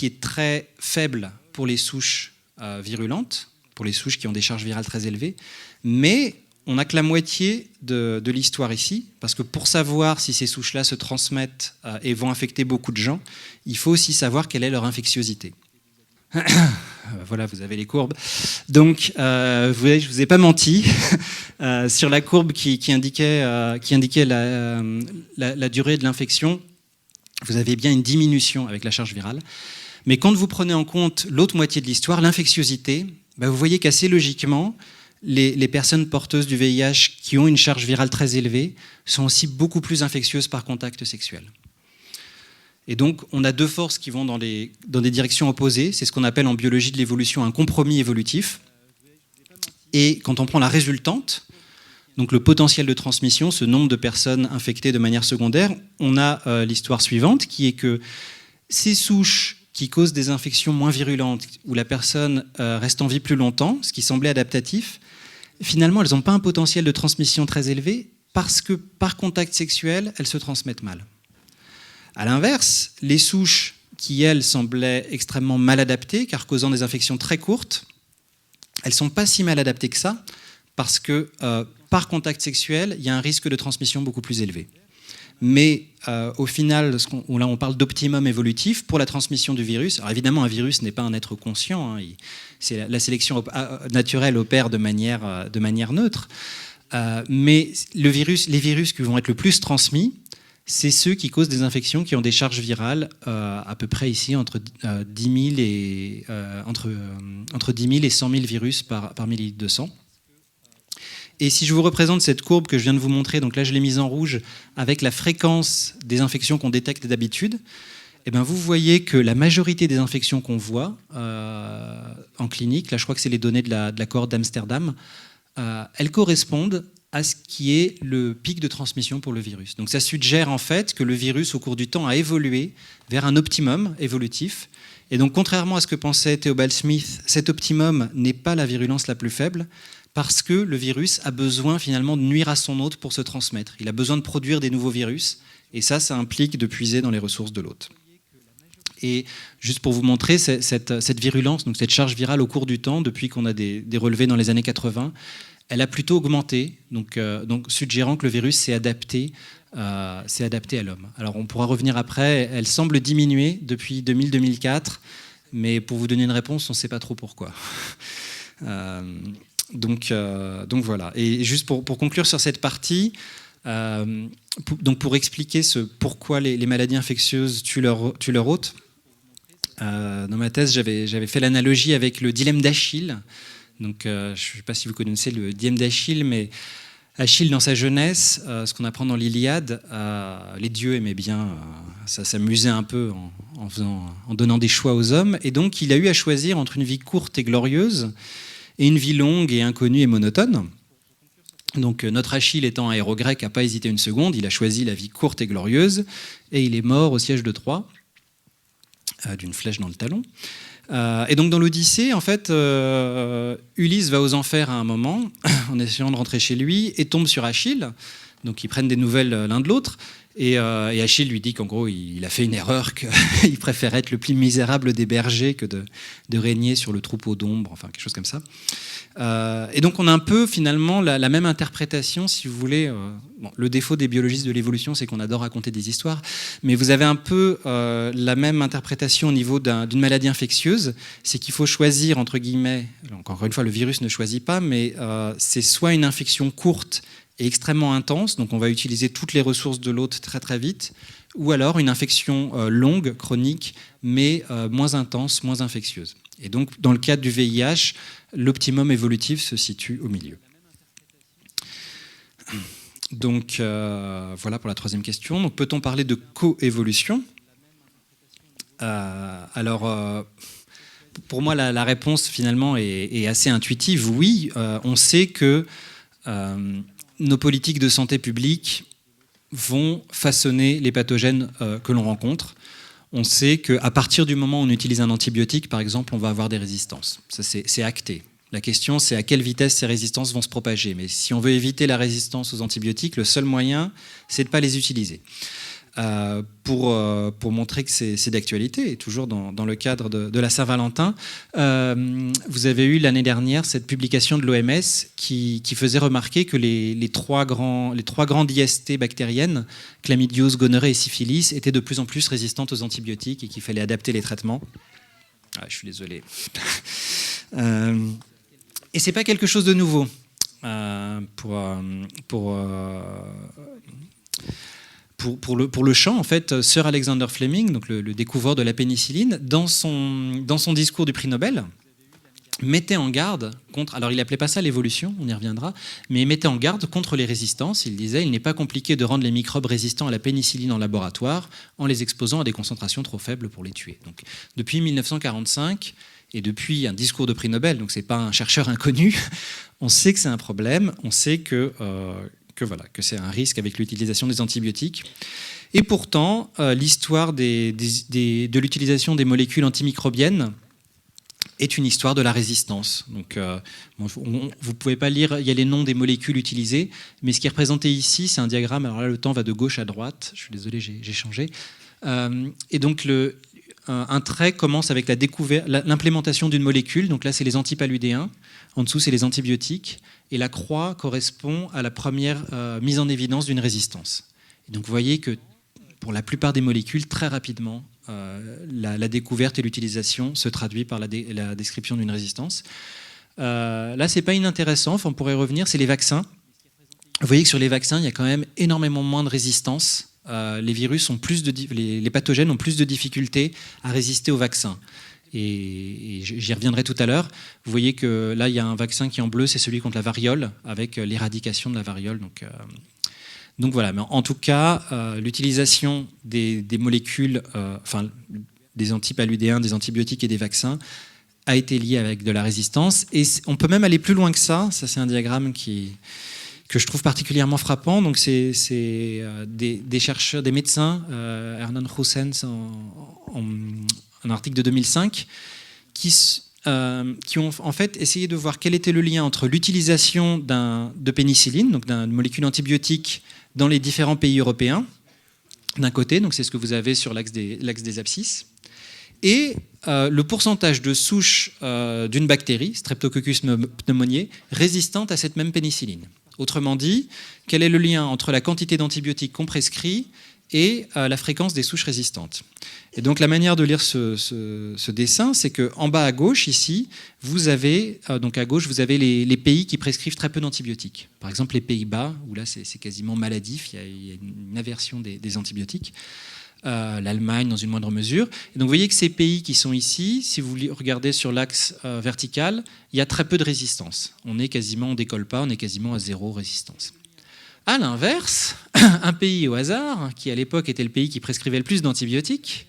est très faible pour les souches virulentes, pour les souches qui ont des charges virales très élevées, mais on n'a que la moitié de l'histoire ici, parce que pour savoir si ces souches-là se transmettent et vont infecter beaucoup de gens, il faut aussi savoir quelle est leur infectiosité. Voilà, vous avez les courbes. Donc, je ne vous ai pas menti. Sur la courbe qui indiquait la durée de l'infection, vous avez bien une diminution avec la charge virale. Mais quand vous prenez en compte l'autre moitié de l'histoire, l'infectiosité, vous voyez qu'assez logiquement, les personnes porteuses du VIH qui ont une charge virale très élevée sont aussi beaucoup plus infectieuses par contact sexuel. Et donc, on a 2 forces qui vont dans des directions opposées. C'est ce qu'on appelle en biologie de l'évolution un compromis évolutif. Et quand on prend la résultante, donc le potentiel de transmission, ce nombre de personnes infectées de manière secondaire, on a l'histoire suivante, qui est que ces souches qui causent des infections moins virulentes, où la personne reste en vie plus longtemps, ce qui semblait adaptatif, finalement, elles n'ont pas un potentiel de transmission très élevé parce que par contact sexuel, elles se transmettent mal. À l'inverse, les souches qui, elles, semblaient extrêmement mal adaptées, car causant des infections très courtes, elles ne sont pas si mal adaptées que ça, parce que par contact sexuel, il y a un risque de transmission beaucoup plus élevé. mais au final, là on parle d'optimum évolutif pour la transmission du virus. Alors évidemment, un virus n'est pas un être conscient, hein, la sélection naturelle opère de manière neutre, mais les virus qui vont être le plus transmis, c'est ceux qui causent des infections qui ont des charges virales à peu près ici entre 10 000 et 100 000 virus par millilitre de sang. Et si je vous représente cette courbe que je viens de vous montrer, donc là je l'ai mise en rouge, avec la fréquence des infections qu'on détecte d'habitude, eh bien vous voyez que la majorité des infections qu'on voit en clinique, là je crois que c'est les données de la cohorte d'Amsterdam, elles correspondent à ce qui est le pic de transmission pour le virus. Donc ça suggère en fait que le virus au cours du temps a évolué vers un optimum évolutif. Et donc contrairement à ce que pensait Theobald Smith, cet optimum n'est pas la virulence la plus faible, parce que le virus a besoin finalement de nuire à son hôte pour se transmettre. Il a besoin de produire des nouveaux virus, et ça implique de puiser dans les ressources de l'hôte. Et juste pour vous montrer cette virulence, donc cette charge virale au cours du temps, depuis qu'on a des relevés dans les années 80, elle a plutôt augmenté, donc suggérant que le virus s'est adapté à l'homme. Alors on pourra revenir après, elle semble diminuer depuis 2000-2004, mais pour vous donner une réponse, on ne sait pas trop pourquoi. Donc voilà. Et juste pour conclure sur cette partie, pour expliquer pourquoi les maladies infectieuses tuent leur hôte, dans ma thèse, j'avais fait l'analogie avec le dilemme d'Achille. Donc, je ne sais pas si vous connaissez le dilemme d'Achille, mais Achille, dans sa jeunesse, ce qu'on apprend dans l'Iliade, les dieux aimaient bien s'amuser un peu en donnant des choix aux hommes. Et donc, il a eu à choisir entre une vie courte et glorieuse et une vie longue et inconnue et monotone. Donc, notre Achille, étant un héros grec, n'a pas hésité une seconde. Il a choisi la vie courte et glorieuse et il est mort au siège de Troie, d'une flèche dans le talon. Et donc dans l'Odyssée, en fait, Ulysse va aux enfers à un moment, en essayant de rentrer chez lui, et tombe sur Achille. Donc ils prennent des nouvelles l'un de l'autre. Et Achille lui dit qu'en gros, il a fait une erreur, qu'il préfère être le plus misérable des bergers que de régner sur le troupeau d'ombre, enfin quelque chose comme ça. Et donc on a un peu finalement la même interprétation, si vous voulez. Le défaut des biologistes de l'évolution, c'est qu'on adore raconter des histoires, mais vous avez un peu la même interprétation au niveau d'une maladie infectieuse, c'est qu'il faut choisir, entre guillemets, encore une fois, le virus ne choisit pas, mais c'est soit une infection courte et extrêmement intense, donc on va utiliser toutes les ressources de l'hôte très très vite, ou alors une infection longue, chronique, mais moins intense, moins infectieuse. Et donc dans le cadre du VIH, l'optimum évolutif se situe au milieu. Donc voilà pour la troisième question. Donc, peut-on parler de coévolution ? Pour moi, la réponse finalement est assez intuitive. Oui, on sait que nos politiques de santé publique vont façonner les pathogènes que l'on rencontre. On sait qu'à partir du moment où on utilise un antibiotique, par exemple, on va avoir des résistances. Ça, c'est acté. La question, c'est à quelle vitesse ces résistances vont se propager. Mais si on veut éviter la résistance aux antibiotiques, le seul moyen, c'est de ne pas les utiliser. Pour montrer que c'est d'actualité, et toujours dans le cadre de la Saint-Valentin, vous avez eu l'année dernière cette publication de l'OMS qui faisait remarquer que les trois grandes IST bactériennes, chlamydiose, gonorrhée et syphilis, étaient de plus en plus résistantes aux antibiotiques et qu'il fallait adapter les traitements. Je suis désolé. Et c'est pas quelque chose de nouveau pour le champ, en fait. Sir Alexander Fleming, donc le découvreur de la pénicilline, dans son discours du prix Nobel, mettait en garde contre, alors il n'appelait pas ça l'évolution, on y reviendra, mais il mettait en garde contre les résistances. Il disait, il n'est pas compliqué de rendre les microbes résistants à la pénicilline en laboratoire en les exposant à des concentrations trop faibles pour les tuer. Donc, depuis 1945, et depuis un discours de prix Nobel, donc ce n'est pas un chercheur inconnu, on sait que c'est un problème, on sait que c'est un risque avec l'utilisation des antibiotiques. Et pourtant, l'histoire de l'utilisation des molécules antimicrobiennes est une histoire de la résistance. Donc, vous ne pouvez pas lire, il y a les noms des molécules utilisées, mais ce qui est représenté ici, c'est un diagramme. Alors là, le temps va de gauche à droite. Je suis désolé, j'ai changé. Et donc, un trait commence avec l'implémentation d'une molécule. Donc là, c'est les antipaludéens. En dessous, c'est les antibiotiques. Et la croix correspond à la première mise en évidence d'une résistance. Et donc vous voyez que pour la plupart des molécules, très rapidement, la découverte et l'utilisation se traduit par la description d'une résistance. Là, c'est pas inintéressant, on pourrait revenir, c'est les vaccins. Vous voyez que sur les vaccins, il y a quand même énormément moins de résistance. Les virus ont les pathogènes ont plus de difficultés à résister aux vaccins. Et j'y reviendrai tout à l'heure. Vous voyez que là, il y a un vaccin qui est en bleu, c'est celui contre la variole, avec l'éradication de la variole. Donc voilà, mais en tout cas, l'utilisation des molécules, des antipaludéens, des antibiotiques et des vaccins a été liée avec de la résistance. Et on peut même aller plus loin que ça. Ça, c'est un diagramme que je trouve particulièrement frappant. Donc c'est des chercheurs, des médecins, Hernan Hussens, un article de 2005, qui ont en fait essayé de voir quel était le lien entre l'utilisation de pénicilline, donc d'une molécule antibiotique, dans les différents pays européens, d'un côté, donc c'est ce que vous avez sur l'axe des abscisses, et le pourcentage de souches d'une bactérie, Streptococcus pneumoniae, résistante à cette même pénicilline. Autrement dit, quel est le lien entre la quantité d'antibiotiques qu'on prescrit et la fréquence des souches résistantes. Et donc la manière de lire ce dessin, c'est qu'en bas à gauche, ici, vous avez, les pays qui prescrivent très peu d'antibiotiques. Par exemple, les Pays-Bas, où là c'est quasiment maladif, il y a une aversion des antibiotiques. L'Allemagne dans une moindre mesure. Et donc vous voyez que ces pays qui sont ici, si vous regardez sur l'axe vertical, il y a très peu de résistance. On décolle pas, on est quasiment à zéro résistance. À l'inverse, un pays au hasard, qui à l'époque était le pays qui prescrivait le plus d'antibiotiques,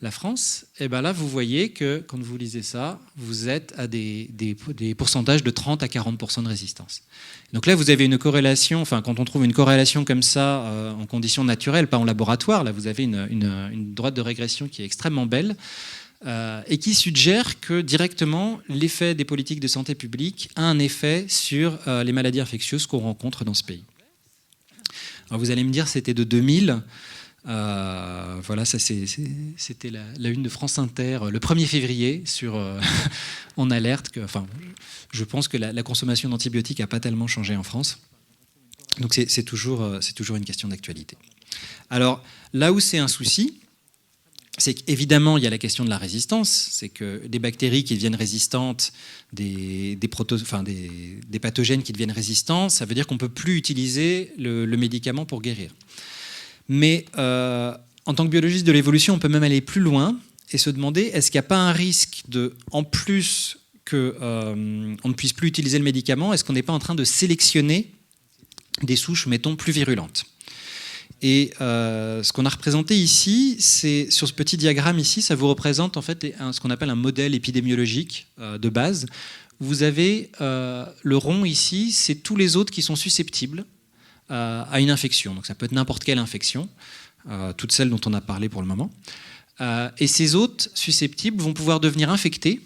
la France, et bien là vous voyez que quand vous lisez ça, vous êtes à des pourcentages de 30 à 40% de résistance. Donc là vous avez une corrélation, quand on trouve une corrélation comme ça en conditions naturelles, pas en laboratoire, là vous avez une droite de régression qui est extrêmement belle et qui suggère que directement l'effet des politiques de santé publique a un effet sur les maladies infectieuses qu'on rencontre dans ce pays. Alors vous allez me dire, c'était de 2000. Voilà, ça c'était la une de France Inter le 1er février en alerte que, je pense que la consommation d'antibiotiques n'a pas tellement changé en France. Donc c'est toujours une question d'actualité. Alors là où c'est un souci, c'est qu'évidemment il y a la question de la résistance, c'est que des bactéries qui deviennent résistantes, des pathogènes qui deviennent résistants, ça veut dire qu'on ne peut plus utiliser le médicament pour guérir. Mais en tant que biologiste de l'évolution, on peut même aller plus loin et se demander est-ce qu'il n'y a pas un risque en plus qu'on ne puisse plus utiliser le médicament, est-ce qu'on n'est pas en train de sélectionner des souches, mettons, plus virulentes ? Et ce qu'on a représenté ici, c'est sur ce petit diagramme ici, ça vous représente en fait ce qu'on appelle un modèle épidémiologique de base. Vous avez le rond ici, c'est tous les autres qui sont susceptibles à une infection. Donc ça peut être n'importe quelle infection, toutes celles dont on a parlé pour le moment. Et ces hôtes susceptibles vont pouvoir devenir infectés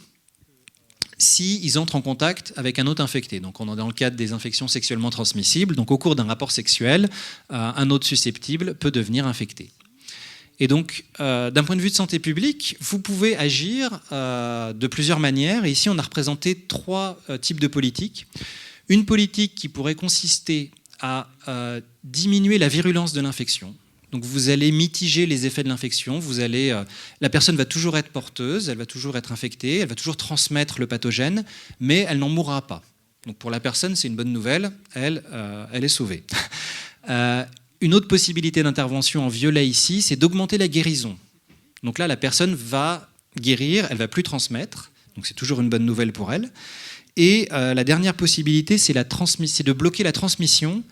s'ils entrent en contact avec un hôte infecté. Donc on est dans le cadre des infections sexuellement transmissibles. Donc au cours d'un rapport sexuel, un hôte susceptible peut devenir infecté. Et donc, d'un point de vue de santé publique, vous pouvez agir de plusieurs manières. Et ici, on a représenté 3 types de politiques. Une politique qui pourrait consister à diminuer la virulence de l'infection. Donc vous allez mitiger les effets de l'infection, la personne va toujours être porteuse, elle va toujours être infectée, elle va toujours transmettre le pathogène, mais elle n'en mourra pas. Donc pour la personne, c'est une bonne nouvelle, elle est sauvée. Une autre possibilité d'intervention en violet ici, c'est d'augmenter la guérison. Donc là, la personne va guérir, elle ne va plus transmettre, donc c'est toujours une bonne nouvelle pour elle. Et la dernière possibilité, c'est de bloquer la transmission.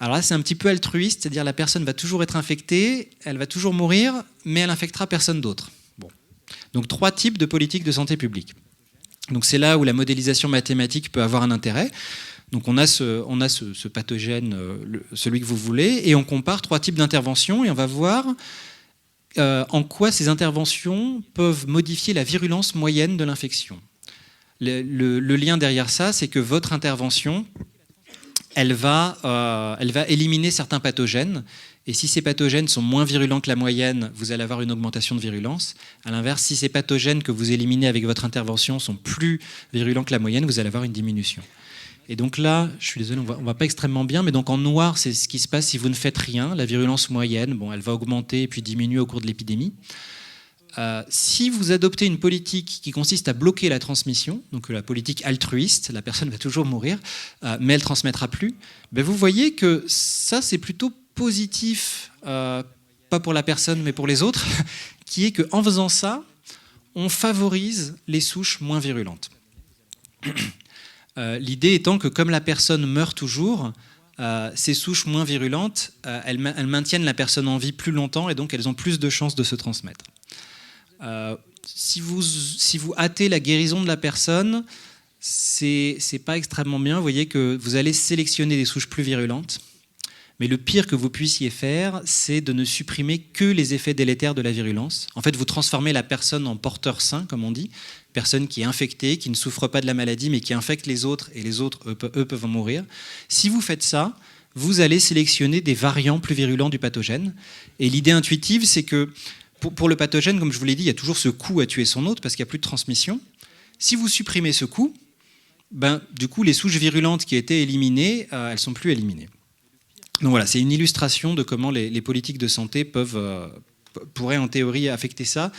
Alors là, c'est un petit peu altruiste, c'est-à-dire la personne va toujours être infectée, elle va toujours mourir, mais elle infectera personne d'autre. Bon. Donc 3 types de politiques de santé publique. Donc c'est là où la modélisation mathématique peut avoir un intérêt. Donc on a ce pathogène, celui que vous voulez, et on compare 3 types d'interventions, et on va voir en quoi ces interventions peuvent modifier la virulence moyenne de l'infection. Le lien derrière ça, c'est que votre intervention, elle va éliminer certains pathogènes. Et si ces pathogènes sont moins virulents que la moyenne, vous allez avoir une augmentation de virulence. À l'inverse, si ces pathogènes que vous éliminez avec votre intervention sont plus virulents que la moyenne, vous allez avoir une diminution. Et donc là, je suis désolé, on va pas extrêmement bien, mais donc en noir, c'est ce qui se passe si vous ne faites rien. La virulence moyenne, elle va augmenter et puis diminuer au cours de l'épidémie. Si vous adoptez une politique qui consiste à bloquer la transmission, donc la politique altruiste, la personne va toujours mourir, mais elle ne transmettra plus, vous voyez que ça, c'est plutôt positif, pas pour la personne, mais pour les autres, qui est qu'en faisant ça, on favorise les souches moins virulentes. L'idée étant que comme la personne meurt toujours, ces souches moins virulentes, elles maintiennent la personne en vie plus longtemps et donc elles ont plus de chances de se transmettre. Si vous hâtez la guérison de la personne, c'est pas extrêmement bien. Vous voyez que vous allez sélectionner des souches plus virulentes. Mais le pire que vous puissiez faire, c'est de ne supprimer que les effets délétères de la virulence. En fait, vous transformez la personne en porteur sain, comme on dit, personne qui est infectée, qui ne souffre pas de la maladie, mais qui infecte les autres, et les autres, eux peuvent en mourir. Si vous faites ça, vous allez sélectionner des variants plus virulents du pathogène. Et l'idée intuitive, c'est que pour le pathogène, comme je vous l'ai dit, il y a toujours ce coût à tuer son hôte, parce qu'il n'y a plus de transmission. Si vous supprimez ce coût, du coup, les souches virulentes qui étaient éliminées, elles ne sont plus éliminées. Donc voilà, c'est une illustration de comment les politiques de santé pourraient en théorie affecter ça.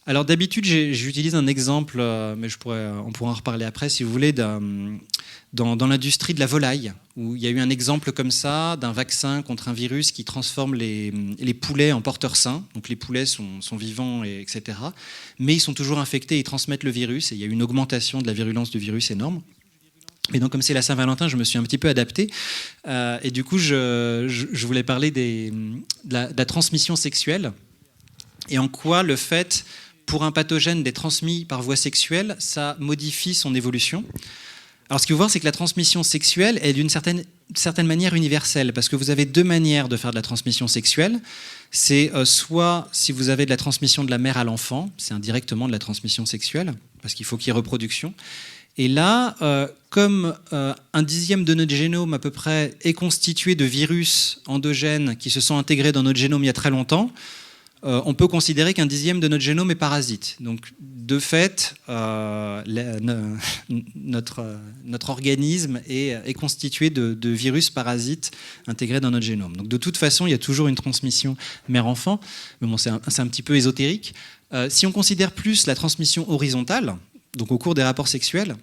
Alors d'habitude, j'utilise un exemple, mais on pourra en reparler après si vous voulez, dans l'industrie de la volaille, où il y a eu un exemple comme ça d'un vaccin contre un virus qui transforme les poulets en porteurs sains. Donc les poulets sont vivants, etc. Mais ils sont toujours infectés, ils transmettent le virus, et il y a eu une augmentation de la virulence du virus énorme. Et donc, comme c'est la Saint-Valentin, je me suis un petit peu adapté. Et du coup, je voulais parler de la transmission sexuelle et en quoi le fait, pour un pathogène, d'être transmis par voie sexuelle, ça modifie son évolution. Alors, ce qu'il faut voir, c'est que la transmission sexuelle est d'une certaine manière universelle, parce que vous avez deux manières de faire de la transmission sexuelle. C'est soit, si vous avez de la transmission de la mère à l'enfant, c'est indirectement de la transmission sexuelle, parce qu'il faut qu'il y ait reproduction. Et là, comme un dixième de notre génome à peu près est constitué de virus endogènes qui se sont intégrés dans notre génome il y a très longtemps, on peut considérer qu'un dixième de notre génome est parasite. Donc, de fait, notre organisme est constitué de virus parasites intégrés dans notre génome. Donc, de toute façon, il y a toujours une transmission mère-enfant. Mais bon, c'est un petit peu ésotérique. Si on considère plus la transmission horizontale, donc au cours des rapports sexuels,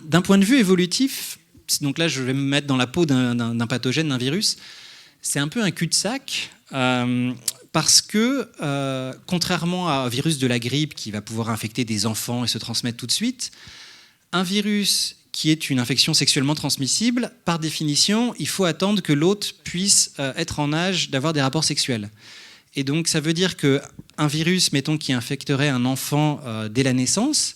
d'un point de vue évolutif, donc là je vais me mettre dans la peau d'un pathogène, d'un virus, c'est un peu un cul-de-sac, parce que contrairement à un virus de la grippe qui va pouvoir infecter des enfants et se transmettre tout de suite, un virus qui est une infection sexuellement transmissible, par définition, il faut attendre que l'hôte puisse être en âge d'avoir des rapports sexuels. Et donc ça veut dire qu'un virus, mettons, qui infecterait un enfant dès la naissance,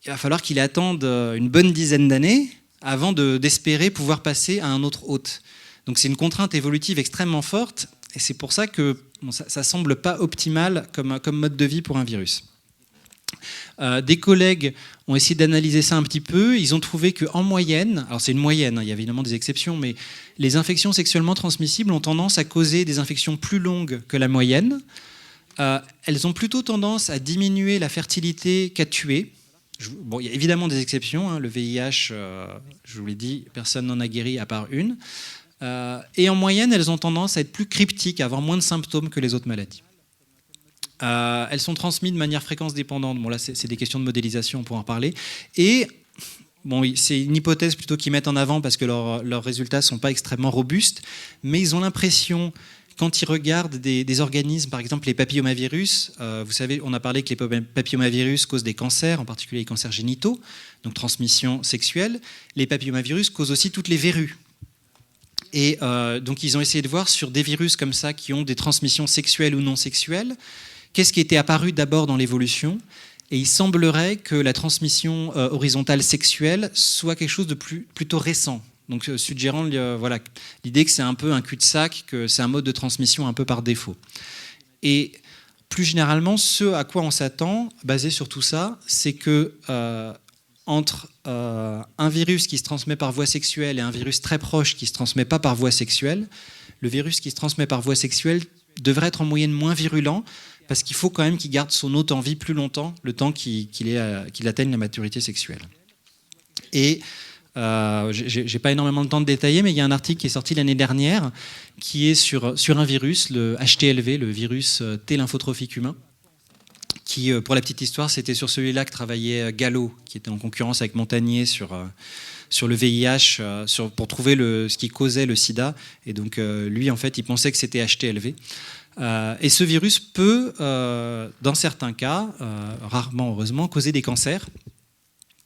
il va falloir qu'il attende une bonne dizaine d'années avant d'espérer pouvoir passer à un autre hôte. Donc c'est une contrainte évolutive extrêmement forte, et c'est pour ça que ça semble pas optimal comme mode de vie pour un virus. Des collègues ont essayé d'analyser ça un petit peu. Ils ont trouvé qu'en moyenne, alors c'est une moyenne, il y a évidemment des exceptions, mais les infections sexuellement transmissibles ont tendance à causer des infections plus longues que la moyenne. Elles ont plutôt tendance à diminuer la fertilité qu'à tuer. Bon, il y a évidemment des exceptions. Le VIH, je vous l'ai dit, personne n'en a guéri à part une. Et en moyenne, elles ont tendance à être plus cryptiques, à avoir moins de symptômes que les autres maladies. Elles sont transmises de manière fréquence dépendante. Bon, là, c'est des questions de modélisation, on pourra en parler. Et bon, c'est une hypothèse plutôt qu'ils mettent en avant parce que leurs résultats ne sont pas extrêmement robustes, mais ils ont l'impression, quand ils regardent des organismes, par exemple les papillomavirus, vous savez, on a parlé que les papillomavirus causent des cancers, en particulier les cancers génitaux, donc transmission sexuelle. Les papillomavirus causent aussi toutes les verrues. Et donc ils ont essayé de voir sur des virus comme ça qui ont des transmissions sexuelles ou non sexuelles, qu'est-ce qui était apparu d'abord dans l'évolution. Et il semblerait que la transmission horizontale sexuelle soit quelque chose de plutôt récent. Donc suggérant l'idée que c'est un peu un cul-de-sac, que c'est un mode de transmission un peu par défaut. Et plus généralement, ce à quoi on s'attend, basé sur tout ça, c'est que entre un virus qui se transmet par voie sexuelle et un virus très proche qui ne se transmet pas par voie sexuelle, le virus qui se transmet par voie sexuelle devrait être en moyenne moins virulent, parce qu'il faut quand même qu'il garde son hôte en vie plus longtemps, le temps qu'il atteigne la maturité sexuelle. Et J'ai pas énormément de temps de détailler, mais il y a un article qui est sorti l'année dernière qui est sur un virus, le HTLV, le virus T lymphotropique humain, qui, pour la petite histoire, c'était sur celui-là que travaillait Gallo, qui était en concurrence avec Montagnier sur le VIH, pour trouver ce qui causait le sida. Et donc, lui, en fait, il pensait que c'était HTLV. Et ce virus peut, dans certains cas, rarement heureusement, causer des cancers.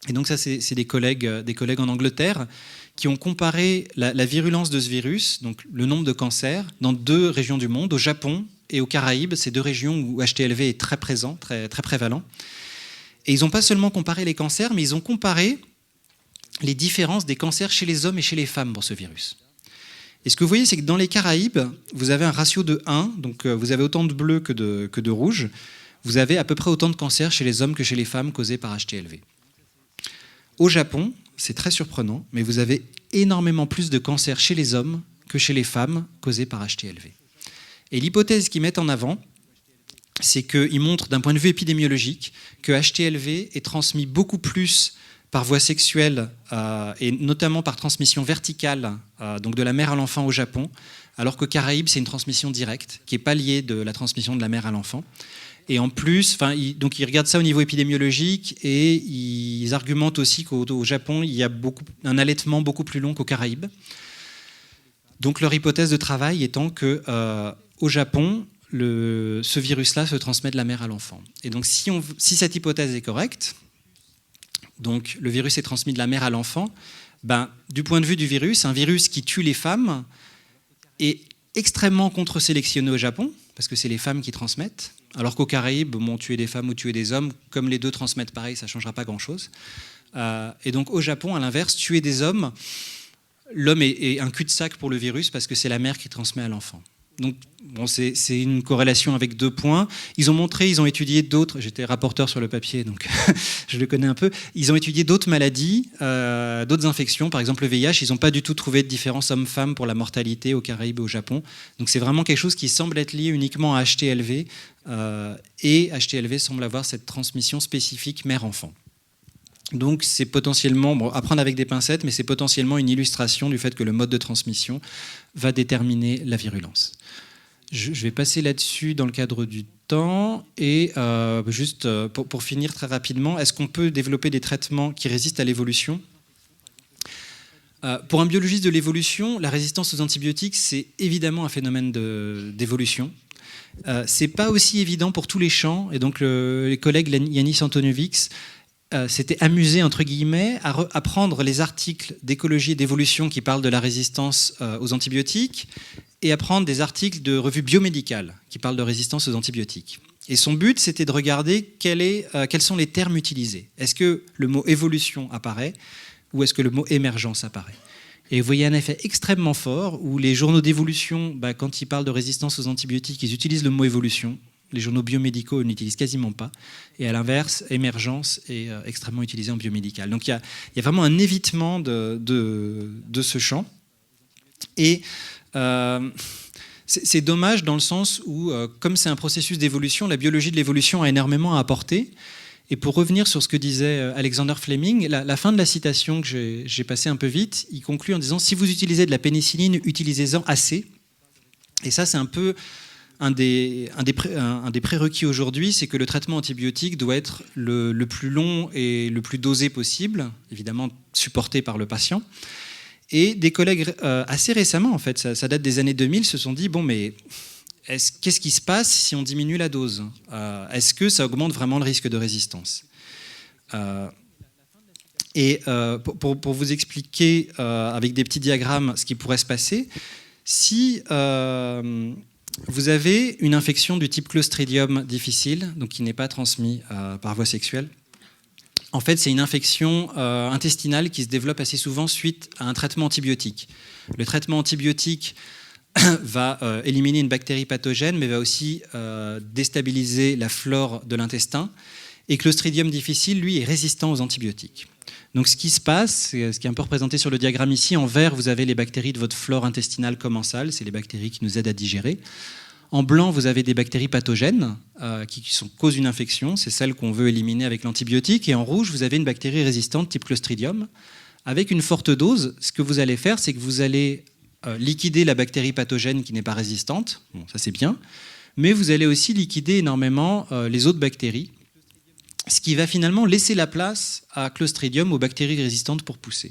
Et donc ça, c'est des collègues en Angleterre qui ont comparé la virulence de ce virus, donc le nombre de cancers, dans 2 régions du monde, au Japon et aux Caraïbes, ces 2 régions où HTLV est très présent, très, très prévalent. Et ils n'ont pas seulement comparé les cancers, mais ils ont comparé les différences des cancers chez les hommes et chez les femmes pour ce virus. Et ce que vous voyez, c'est que dans les Caraïbes, vous avez un ratio de 1, donc vous avez autant de bleu que de rouge. Vous avez à peu près autant de cancers chez les hommes que chez les femmes causés par HTLV. Au Japon, c'est très surprenant, mais vous avez énormément plus de cancers chez les hommes que chez les femmes causés par HTLV. Et l'hypothèse qu'ils mettent en avant, c'est qu'ils montrent d'un point de vue épidémiologique que HTLV est transmis beaucoup plus par voie sexuelle et notamment par transmission verticale, donc de la mère à l'enfant au Japon, alors qu'aux Caraïbes, c'est une transmission directe qui n'est pas liée de la transmission de la mère à l'enfant. Et en plus, donc ils regardent ça au niveau épidémiologique et ils argumentent aussi qu'au Japon, il y a un allaitement beaucoup plus long qu'aux Caraïbes. Donc leur hypothèse de travail étant qu'au Japon, ce virus-là se transmet de la mère à l'enfant. Et donc si cette hypothèse est correcte, donc le virus est transmis de la mère à l'enfant, du point de vue du virus, un virus qui tue les femmes est extrêmement contre-sélectionné au Japon, parce que c'est les femmes qui transmettent, alors qu'aux Caraïbes, tuer des femmes ou tuer des hommes, comme les 2 transmettent pareil, ça ne changera pas grand-chose. Et donc au Japon, à l'inverse, tuer des hommes, l'homme est un cul-de-sac pour le virus, parce que c'est la mère qui transmet à l'enfant. Donc c'est une corrélation avec 2 points. Ils ont étudié d'autres, j'étais rapporteur sur le papier, donc je le connais un peu, ils ont étudié d'autres maladies, d'autres infections, par exemple le VIH, ils n'ont pas du tout trouvé de différence homme-femme pour la mortalité aux Caraïbes et au Japon. Donc c'est vraiment quelque chose qui semble être lié uniquement à HTLV, et HTLV semble avoir cette transmission spécifique mère-enfant. Donc c'est potentiellement, à prendre avec des pincettes, mais c'est potentiellement une illustration du fait que le mode de transmission va déterminer la virulence. Je vais passer là-dessus dans le cadre du temps, et juste pour finir très rapidement, est-ce qu'on peut développer des traitements qui résistent à l'évolution ? Pour un biologiste de l'évolution, la résistance aux antibiotiques, c'est évidemment un phénomène d'évolution. C'est pas aussi évident pour tous les champs, et donc les collègues Yanis Antoniovics s'était amusé, entre guillemets, à prendre les articles d'écologie et d'évolution qui parlent de la résistance aux antibiotiques et à prendre des articles de revues biomédicales qui parlent de résistance aux antibiotiques. Et son but, c'était de regarder quels sont les termes utilisés. Est-ce que le mot évolution apparaît ou est-ce que le mot émergence apparaît ? Et vous voyez un effet extrêmement fort où les journaux d'évolution, quand ils parlent de résistance aux antibiotiques, ils utilisent le mot évolution. Les journaux biomédicaux n'utilisent quasiment pas. Et à l'inverse, émergence est extrêmement utilisé en biomédical. Donc il y a vraiment un évitement de ce champ. Et c'est dommage dans le sens où, comme c'est un processus d'évolution, la biologie de l'évolution a énormément à apporter. Et pour revenir sur ce que disait Alexander Fleming, la fin de la citation que j'ai passée un peu vite, il conclut en disant « Si vous utilisez de la pénicilline, utilisez-en assez ». Et ça, c'est un peu un des prérequis aujourd'hui, c'est que le traitement antibiotique doit être le plus long et le plus dosé possible, évidemment supporté par le patient. Et des collègues assez récemment, en fait, ça date des années 2000, se sont dit « Bon, mais qu'est-ce qui se passe si on diminue la dose ? Est-ce que ça augmente vraiment le risque de résistance ?» Et pour vous expliquer avec des petits diagrammes ce qui pourrait se passer, si vous avez une infection du type Clostridium difficile, donc qui n'est pas transmise par voie sexuelle, en fait, c'est une infection intestinale qui se développe assez souvent suite à un traitement antibiotique. Le traitement antibiotique va éliminer une bactérie pathogène, mais va aussi déstabiliser la flore de l'intestin. Et Clostridium difficile, lui, est résistant aux antibiotiques. Donc ce qui se passe, ce qui est un peu représenté sur le diagramme ici, en vert, vous avez les bactéries de votre flore intestinale commensale, c'est les bactéries qui nous aident à digérer. En blanc, vous avez des bactéries pathogènes qui causent une infection, c'est celles qu'on veut éliminer avec l'antibiotique. Et en rouge, vous avez une bactérie résistante type Clostridium, Avec une forte dose, ce que vous allez faire, c'est que vous allez liquider la bactérie pathogène qui n'est pas résistante, bon, ça c'est bien, mais vous allez aussi liquider énormément les autres bactéries, ce qui va finalement laisser la place à Clostridium, aux bactéries résistantes pour pousser.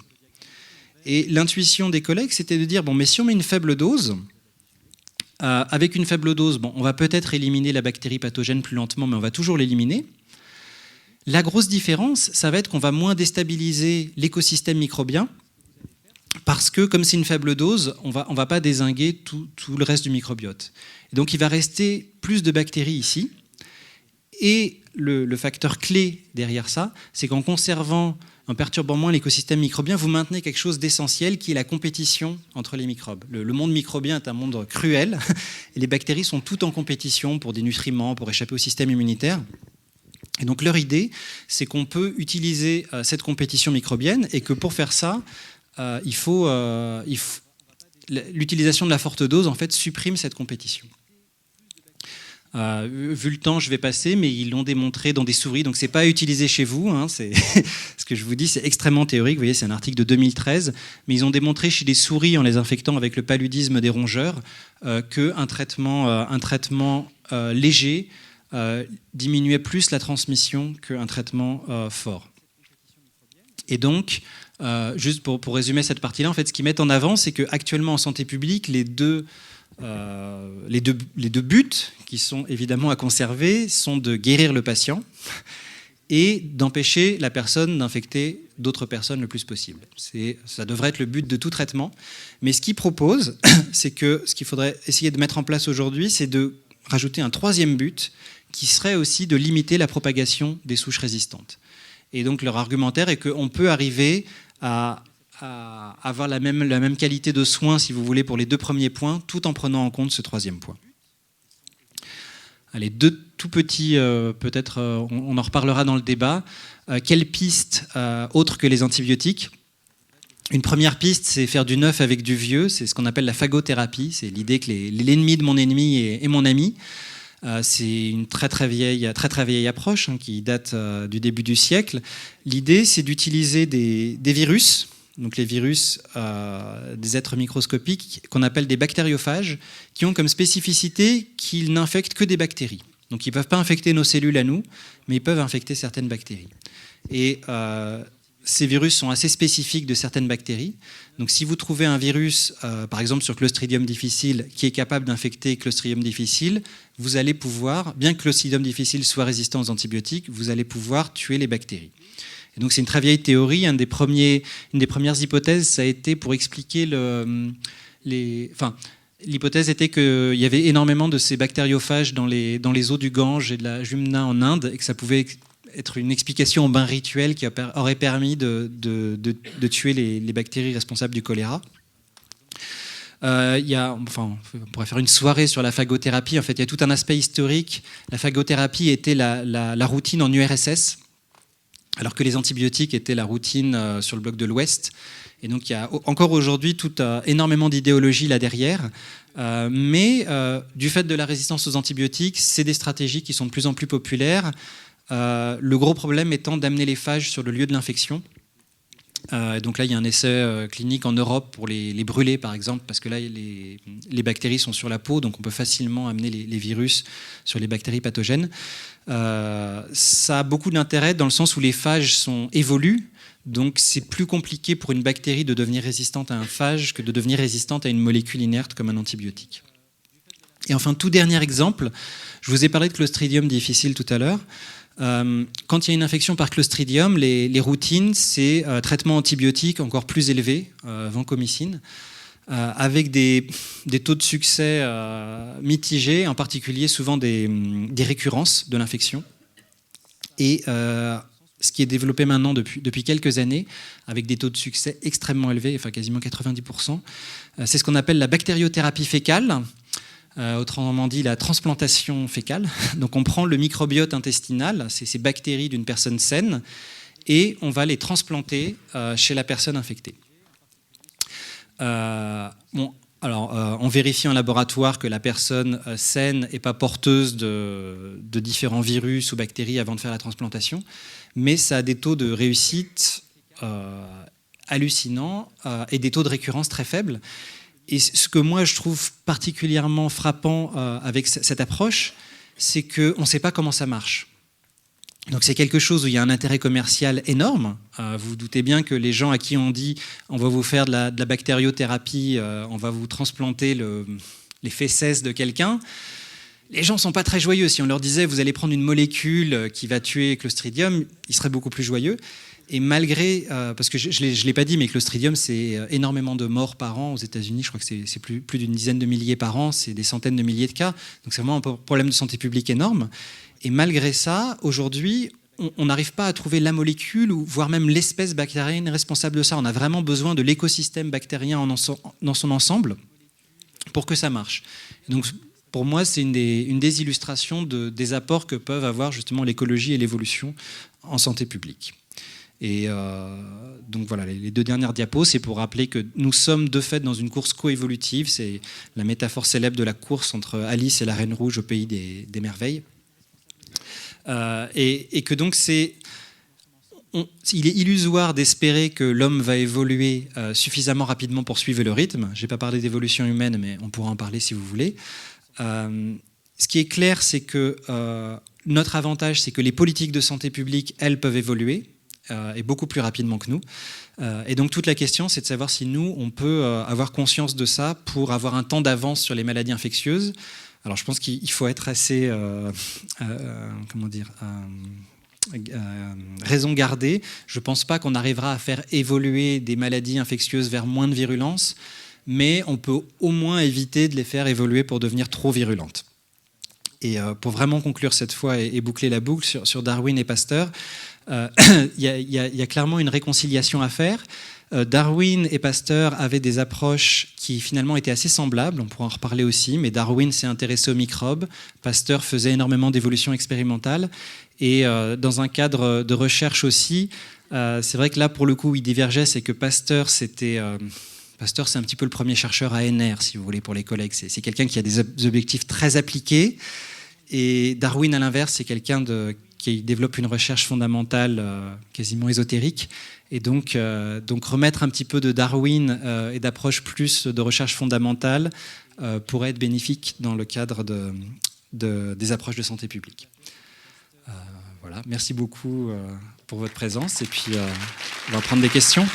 Et l'intuition des collègues, c'était de dire, bon, mais si on met une faible dose, avec une faible dose, bon, on va peut-être éliminer la bactérie pathogène plus lentement, mais on va toujours l'éliminer. La grosse différence, ça va être qu'on va moins déstabiliser l'écosystème microbien, parce que comme c'est une faible dose, on va pas dézinguer tout le reste du microbiote. Et donc il va rester plus de bactéries ici. Et le facteur clé derrière ça, c'est qu'en conservant, en perturbant moins l'écosystème microbien, vous maintenez quelque chose d'essentiel qui est la compétition entre les microbes. Le monde microbien est un monde cruel, et les bactéries sont toutes en compétition pour des nutriments, pour échapper au système immunitaire. Et donc leur idée, c'est qu'on peut utiliser cette compétition microbienne et que pour faire ça, l'utilisation de la forte dose en fait supprime cette compétition. Vu le temps, je vais passer, mais ils l'ont démontré dans des souris, donc c'est pas à utiliser chez vous. Hein, ce que je vous dis, c'est extrêmement théorique. Vous voyez, c'est un article de 2013, mais ils ont démontré chez des souris en les infectant avec le paludisme des rongeurs qu'un traitement léger diminuait plus la transmission qu'un traitement fort. Et donc, juste pour résumer cette partie-là, en fait, ce qu'ils mettent en avant, c'est qu'actuellement en santé publique, les deux buts qui sont évidemment à conserver sont de guérir le patient et d'empêcher la personne d'infecter d'autres personnes le plus possible. Ça devrait être le but de tout traitement. Mais ce qu'ils proposent, c'est que ce qu'il faudrait essayer de mettre en place aujourd'hui, c'est de rajouter un troisième but qui serait aussi de limiter la propagation des souches résistantes. Et donc leur argumentaire est qu'on peut arriver à avoir la même qualité de soins, si vous voulez, pour les deux premiers points, tout en prenant en compte ce troisième point. Allez, deux tout petits, peut-être on en reparlera dans le débat. Quelles pistes autres que les antibiotiques ? Une première piste, c'est faire du neuf avec du vieux, c'est ce qu'on appelle la phagothérapie, c'est l'idée que l'ennemi de mon ennemi est mon ami. C'est une très vieille approche qui date du début du siècle. L'idée, c'est d'utiliser des virus, donc les virus des êtres microscopiques qu'on appelle des bactériophages, qui ont comme spécificité qu'ils n'infectent que des bactéries. Donc ils ne peuvent pas infecter nos cellules à nous, mais ils peuvent infecter certaines bactéries. Et ces virus sont assez spécifiques de certaines bactéries. Donc si vous trouvez un virus, par exemple sur Clostridium difficile, qui est capable d'infecter Clostridium difficile, vous allez pouvoir, bien que Clostridium difficile soit résistant aux antibiotiques, vous allez pouvoir tuer les bactéries. Et donc c'est une très vieille théorie. Une des premières hypothèses, ça a été pour expliquer l'hypothèse était qu'il y avait énormément de ces bactériophages dans les eaux du Gange et de la Jumna en Inde, et que ça pouvait être une explication au bain rituel qui aurait permis de tuer les bactéries responsables du choléra. On pourrait faire une soirée sur la phagothérapie. En fait, il y a tout un aspect historique. La phagothérapie était la routine en URSS, alors que les antibiotiques étaient la routine sur le bloc de l'Ouest. Et donc il y a encore aujourd'hui énormément d'idéologie là derrière. Mais du fait de la résistance aux antibiotiques, c'est des stratégies qui sont de plus en plus populaires. Le gros problème étant d'amener les phages sur le lieu de l'infection. Donc là, il y a un essai clinique en Europe pour les brûler, par exemple, parce que là, les bactéries sont sur la peau, donc on peut facilement amener les virus sur les bactéries pathogènes. Ça a beaucoup d'intérêt dans le sens où les phages évoluent, donc c'est plus compliqué pour une bactérie de devenir résistante à un phage que de devenir résistante à une molécule inerte comme un antibiotique. Et enfin, tout dernier exemple, je vous ai parlé de Clostridium difficile tout à l'heure. Quand il y a une infection par Clostridium, les routines, c'est traitement antibiotique encore plus élevé, vancomycine, avec des taux de succès mitigés, en particulier souvent des récurrences de l'infection. Et ce qui est développé maintenant depuis quelques années, avec des taux de succès extrêmement élevés, enfin quasiment 90%, c'est ce qu'on appelle la bactériothérapie fécale. Autrement dit, la transplantation fécale. Donc on prend le microbiote intestinal, c'est ces bactéries d'une personne saine, et on va les transplanter chez la personne infectée. On vérifie en laboratoire que la personne saine n'est pas porteuse de différents virus ou bactéries avant de faire la transplantation, mais ça a des taux de réussite hallucinants et des taux de récurrence très faibles. Et ce que moi je trouve particulièrement frappant avec cette approche, c'est qu'on ne sait pas comment ça marche. Donc c'est quelque chose où il y a un intérêt commercial énorme. Vous vous doutez bien que les gens à qui on dit on va vous faire de la bactériothérapie, on va vous transplanter les fesses de quelqu'un, les gens ne sont pas très joyeux. Si on leur disait vous allez prendre une molécule qui va tuer Clostridium, ils seraient beaucoup plus joyeux. Et malgré, parce que je ne l'ai pas dit, mais Clostridium, c'est énormément de morts par an aux États-Unis. Je crois que c'est plus d'une dizaine de milliers par an, c'est des centaines de milliers de cas. Donc c'est vraiment un problème de santé publique énorme. Et malgré ça, aujourd'hui, on n'arrive pas à trouver la molécule, ou voire même l'espèce bactérienne responsable de ça. On a vraiment besoin de l'écosystème bactérien dans son ensemble pour que ça marche. Et donc, pour moi, c'est une des illustrations des apports que peuvent avoir justement l'écologie et l'évolution en santé publique. Et donc voilà, les 2 dernières diapos, c'est pour rappeler que nous sommes de fait dans une course coévolutive. C'est la métaphore célèbre de la course entre Alice et la Reine Rouge au pays des merveilles. Et que donc il est illusoire d'espérer que l'homme va évoluer suffisamment rapidement pour suivre le rythme. Je n'ai pas parlé d'évolution humaine, mais on pourra en parler si vous voulez. Ce qui est clair, c'est que notre avantage, c'est que les politiques de santé publique, elles, peuvent évoluer, et beaucoup plus rapidement que nous. Et donc toute la question, c'est de savoir si nous, on peut avoir conscience de ça pour avoir un temps d'avance sur les maladies infectieuses. Alors je pense qu'il faut être assez, raison gardée. Je ne pense pas qu'on arrivera à faire évoluer des maladies infectieuses vers moins de virulence, mais on peut au moins éviter de les faire évoluer pour devenir trop virulentes. Et pour vraiment conclure cette fois et boucler la boucle sur Darwin et Pasteur, il y a clairement une réconciliation à faire. Darwin et Pasteur avaient des approches qui finalement étaient assez semblables, on pourra en reparler aussi, mais Darwin s'est intéressé aux microbes, Pasteur faisait énormément d'évolution expérimentale, et dans un cadre de recherche aussi, c'est vrai que là pour le coup il divergeait, c'est que Pasteur c'est un petit peu le premier chercheur ANR, si vous voulez, pour les collègues. C'est quelqu'un qui a des objectifs très appliqués. Et Darwin, à l'inverse, c'est quelqu'un qui développe une recherche fondamentale quasiment ésotérique. Et donc remettre un petit peu de Darwin et d'approche plus de recherche fondamentale pourrait être bénéfique dans le cadre des approches de santé publique. Voilà. Merci beaucoup pour votre présence. Et puis, on va prendre des questions.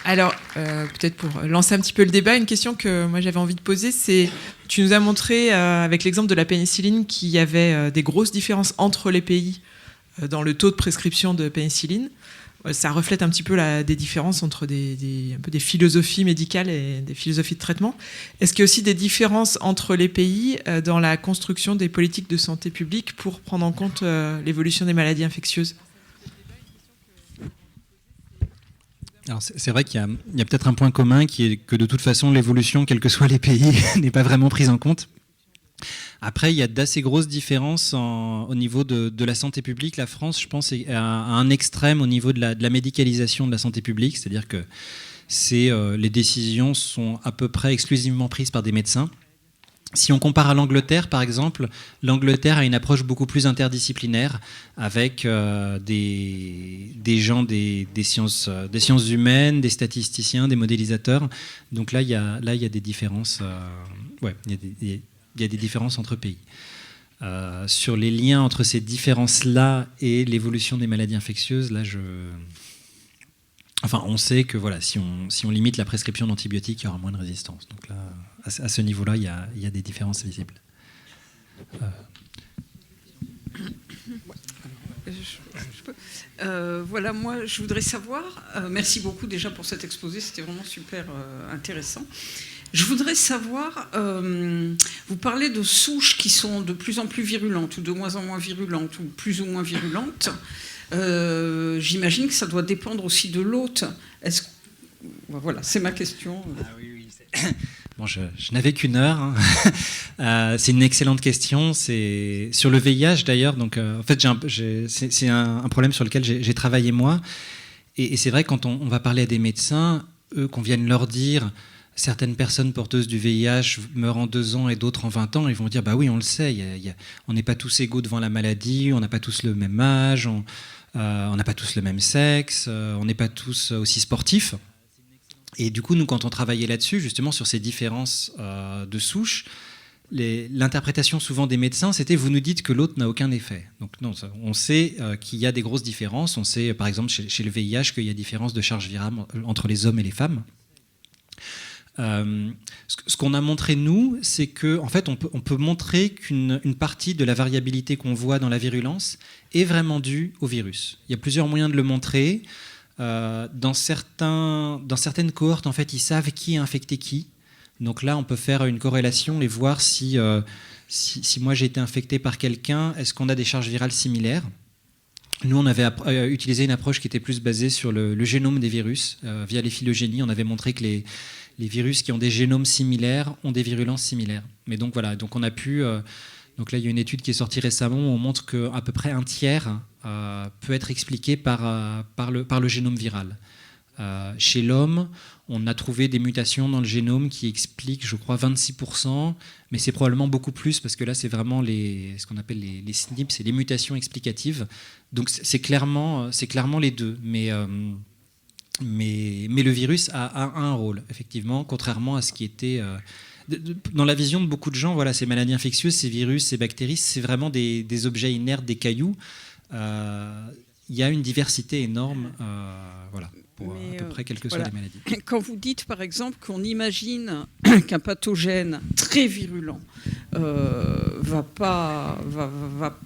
Alors, peut-être pour lancer un petit peu le débat, une question que moi j'avais envie de poser, c'est, tu nous as montré avec l'exemple de la pénicilline qu'il y avait des grosses différences entre les pays dans le taux de prescription de pénicilline. Ça reflète un petit peu des différences entre un peu des philosophies médicales et des philosophies de traitement. Est-ce qu'il y a aussi des différences entre les pays dans la construction des politiques de santé publique pour prendre en compte l'évolution des maladies infectieuses ? Alors c'est vrai qu'il y a peut-être un point commun qui est que de toute façon l'évolution, quels que soient les pays, n'est pas vraiment prise en compte. Après, il y a d'assez grosses différences au niveau de la santé publique. La France, je pense, est à un extrême au niveau de la médicalisation de la santé publique, c'est-à-dire que les décisions sont à peu près exclusivement prises par des médecins. Si on compare à l'Angleterre, par exemple, l'Angleterre a une approche beaucoup plus interdisciplinaire avec des gens des sciences humaines, des statisticiens, des modélisateurs. Donc là, il y a des différences. Il y a des différences entre pays. Sur les liens entre ces différences-là et l'évolution des maladies infectieuses, là, on sait que voilà, si on limite la prescription d'antibiotiques, il y aura moins de résistance. Donc là, à ce niveau-là, il y a des différences visibles. Voilà, moi, je voudrais savoir, merci beaucoup déjà pour cet exposé, c'était vraiment super intéressant. Je voudrais savoir, vous parlez de souches qui sont de plus en plus virulentes, ou de moins en moins virulentes, ou plus ou moins virulentes. J'imagine que ça doit dépendre aussi de l'hôte. Voilà, c'est ma question. Ah oui. Bon, je n'avais qu'une heure. Hein. C'est une excellente question. C'est sur le VIH d'ailleurs. Donc, en fait, c'est un problème sur lequel j'ai travaillé moi. Et c'est vrai que quand on va parler à des médecins, eux, qu'on vienne leur dire certaines personnes porteuses du VIH meurent en 2 ans et d'autres en 20 ans, ils vont dire bah oui, on le sait, on n'est pas tous égaux devant la maladie, on n'a pas tous le même âge, on n'a pas tous le même sexe, on n'est pas tous aussi sportifs. Et du coup, nous, quand on travaillait là-dessus, justement sur ces différences de souches, l'interprétation souvent des médecins, c'était vous nous dites que l'autre n'a aucun effet. Donc non, on sait qu'il y a des grosses différences. On sait, par exemple, chez le VIH, qu'il y a différence de charge virale entre les hommes et les femmes. Ce qu'on a montré, nous, c'est qu'en fait, on peut montrer qu'une partie de la variabilité qu'on voit dans la virulence est vraiment due au virus. Il y a plusieurs moyens de le montrer. Dans certaines cohortes, en fait, ils savent qui est infecté qui. Donc là, on peut faire une corrélation et voir si moi j'ai été infecté par quelqu'un, est-ce qu'on a des charges virales similaires. Nous, on avait utilisé une approche qui était plus basée sur le génome des virus. Via les phylogénies, on avait montré que les virus qui ont des génomes similaires ont des virulences similaires. Mais donc voilà, donc on a pu... donc là, il y a une étude qui est sortie récemment où on montre qu'à peu près un tiers peut être expliqué par le génome viral. Chez l'homme, on a trouvé des mutations dans le génome qui expliquent, je crois, 26%, mais c'est probablement beaucoup plus parce que là, c'est vraiment ce qu'on appelle les SNP, c'est les mutations explicatives. Donc c'est clairement les deux. Mais le virus a un rôle, effectivement, contrairement à ce qui était... dans la vision de beaucoup de gens, voilà, ces maladies infectieuses, ces virus, ces bactéries, c'est vraiment des objets inertes, des cailloux. Il y a une diversité énorme, voilà, pour à peu près quelles que soient les maladies. Quand vous dites, par exemple, qu'on imagine qu'un pathogène très virulent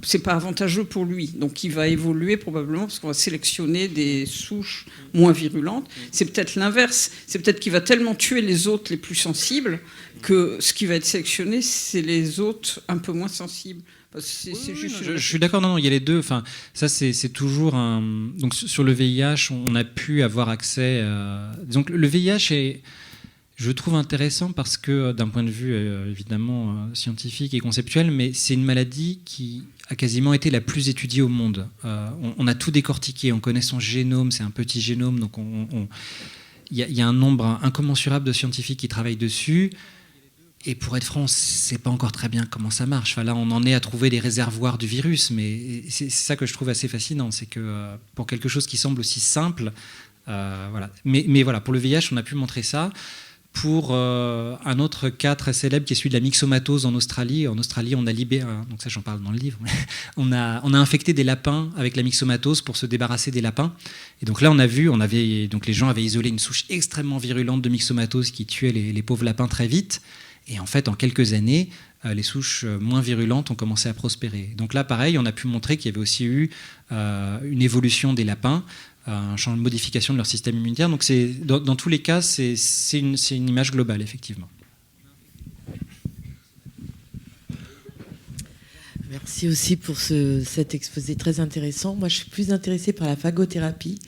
c'est pas avantageux pour lui, donc il va évoluer probablement parce qu'on va sélectionner des souches moins virulentes. C'est peut-être l'inverse. C'est peut-être qu'il va tellement tuer les autres les plus sensibles que ce qui va être sélectionné, c'est les autres un peu moins sensibles. Je suis d'accord, non, il y a les deux. Enfin, ça, c'est toujours un... Donc, sur le VIH, on a pu avoir accès... Donc, le VIH je trouve intéressant parce que, d'un point de vue évidemment scientifique et conceptuel, mais c'est une maladie qui a quasiment été la plus étudiée au monde. On a tout décortiqué, on connaît son génome, c'est un petit génome, donc il y a un nombre incommensurable de scientifiques qui travaillent dessus. Et pour être franc, on ne sait pas encore très bien comment ça marche. Enfin, là, on en est à trouver des réservoirs du virus, mais c'est ça que je trouve assez fascinant, c'est que pour quelque chose qui semble aussi simple, voilà. Mais voilà, pour le VIH, on a pu montrer ça. Pour un autre cas très célèbre qui est celui de la myxomatose en Australie. En Australie, on a libéré, donc ça j'en parle dans le livre, on a infecté des lapins avec la myxomatose pour se débarrasser des lapins. Et donc là, donc les gens avaient isolé une souche extrêmement virulente de myxomatose qui tuait les pauvres lapins très vite. Et en fait, en quelques années, les souches moins virulentes ont commencé à prospérer. Donc là, pareil, on a pu montrer qu'il y avait aussi eu une évolution des lapins, une modification de leur système immunitaire. Donc dans tous les cas, c'est une image globale, effectivement. Merci aussi pour cet exposé très intéressant. Moi, je suis plus intéressée par la phagothérapie.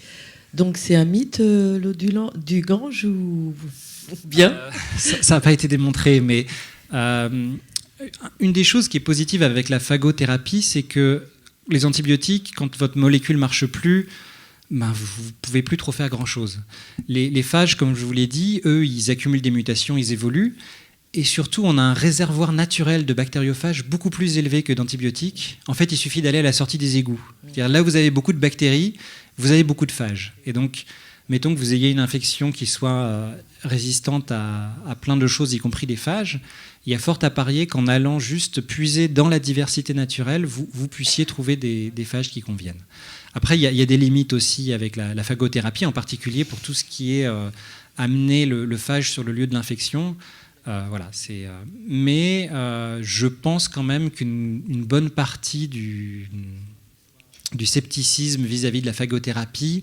Donc c'est un mythe, l'eau du Gange ou bien Ça n'a pas été démontré, mais une des choses qui est positive avec la phagothérapie, c'est que les antibiotiques, quand votre molécule ne marche plus, vous ne pouvez plus trop faire grand-chose. Les phages, comme je vous l'ai dit, eux, ils accumulent des mutations, ils évoluent. Et surtout, on a un réservoir naturel de bactériophages beaucoup plus élevé que d'antibiotiques. En fait, il suffit d'aller à la sortie des égouts. C'est-à-dire, là, vous avez beaucoup de bactéries, vous avez beaucoup de phages. Et donc, mettons que vous ayez une infection qui soit résistante à plein de choses, y compris des phages, il y a fort à parier qu'en allant juste puiser dans la diversité naturelle, vous puissiez trouver des phages qui conviennent. Après, il y a des limites aussi avec la phagothérapie, en particulier pour tout ce qui est amener le phage sur le lieu de l'infection. Voilà, mais je pense quand même qu'une bonne partie du scepticisme vis-à-vis de la phagothérapie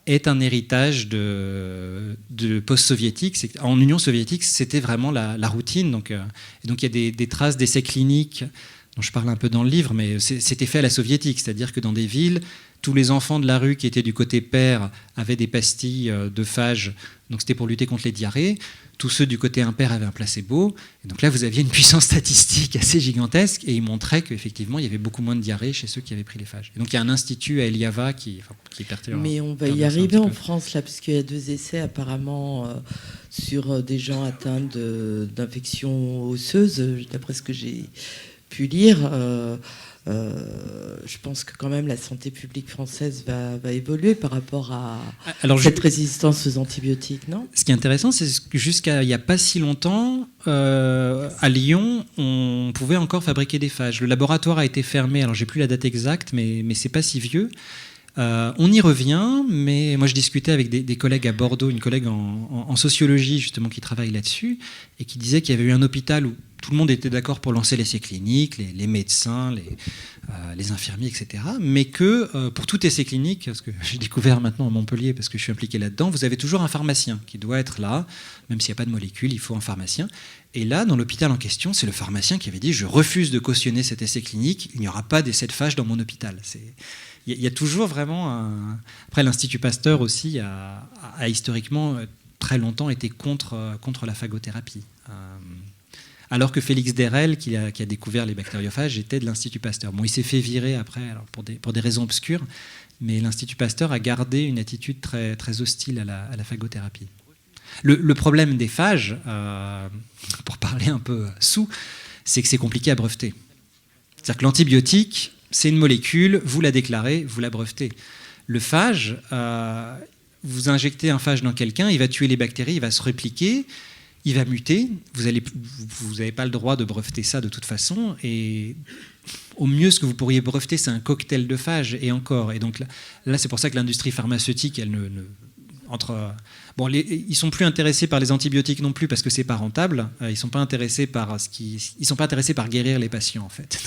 est un héritage de post-soviétique. En Union soviétique, c'était vraiment la routine. Donc il y a des traces d'essais cliniques dont je parle un peu dans le livre, mais c'était fait à la soviétique, c'est-à-dire que dans des villes, tous les enfants de la rue qui étaient du côté père avaient des pastilles de phages, donc c'était pour lutter contre les diarrhées. Tous ceux du côté impair avaient un placebo. Et donc là, vous aviez une puissance statistique assez gigantesque, et ils montraient qu'effectivement, il y avait beaucoup moins de diarrhée chez ceux qui avaient pris les phages. Et donc il y a un institut à Eliava qui est perturbé. Mais on va y arriver en France, là, parce qu'il y a 2 essais apparemment sur des gens atteints d'infections osseuses, d'après ce que j'ai pu lire. Je pense que quand même la santé publique française va évoluer par rapport à cette résistance aux antibiotiques, non ? Ce qui est intéressant, c'est que jusqu'à il n'y a pas si longtemps, à Lyon, on pouvait encore fabriquer des phages. Le laboratoire a été fermé, alors j'ai plus la date exacte, mais c'est pas si vieux. On y revient, mais moi je discutais avec des collègues à Bordeaux, une collègue en sociologie justement qui travaille là-dessus, et qui disait qu'il y avait eu un hôpital où tout le monde était d'accord pour lancer l'essai clinique, les médecins, les infirmiers, etc. Mais que pour tout essai clinique, ce que j'ai découvert maintenant à Montpellier parce que je suis impliqué là-dedans, vous avez toujours un pharmacien qui doit être là, même s'il n'y a pas de molécule, il faut un pharmacien. Et là, dans l'hôpital en question, c'est le pharmacien qui avait dit « je refuse de cautionner cet essai clinique, il n'y aura pas d'essai de phage dans mon hôpital ». Il y a toujours vraiment un... Après, l'Institut Pasteur aussi a historiquement très longtemps été contre la phagothérapie. Alors que Félix Derel, qui a découvert les bactériophages, était de l'Institut Pasteur. Bon, il s'est fait virer après, alors pour des raisons obscures, mais l'Institut Pasteur a gardé une attitude très, très hostile à la phagothérapie. Le problème des phages, pour parler un peu sous, c'est que c'est compliqué à breveter. C'est-à-dire que l'antibiotique, c'est une molécule, vous la déclarez, vous la brevetez. Le phage, vous injectez un phage dans quelqu'un, il va tuer les bactéries, il va se répliquer, il va muter, vous n'avez pas le droit de breveter ça de toute façon, et au mieux, ce que vous pourriez breveter, c'est un cocktail de phages, et encore. Et donc là c'est pour ça que l'industrie pharmaceutique, elle ils sont plus intéressés par les antibiotiques non plus parce que c'est pas rentable. Ils sont pas intéressés par guérir les patients en fait.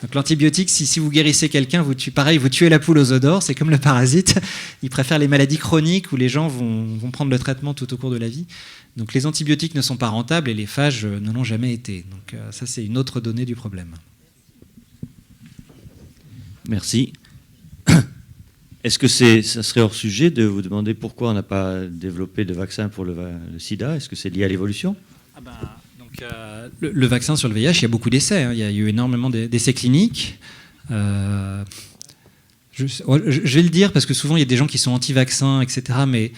Donc l'antibiotique, si vous guérissez quelqu'un, vous tuez la poule aux œufs d'or. C'est comme le parasite. Ils préfèrent les maladies chroniques où les gens vont prendre le traitement tout au cours de la vie. Donc les antibiotiques ne sont pas rentables et les phages ne l'ont jamais été. Donc ça c'est une autre donnée du problème. Merci. Est-ce que ça serait hors sujet de vous demander pourquoi on n'a pas développé de vaccin pour le sida ? Est-ce que c'est lié à l'évolution ? Le vaccin sur le VIH, il y a beaucoup d'essais. Il y a eu énormément d'essais cliniques. Je vais le dire parce que souvent il y a des gens qui sont anti-vaccins, etc. Mais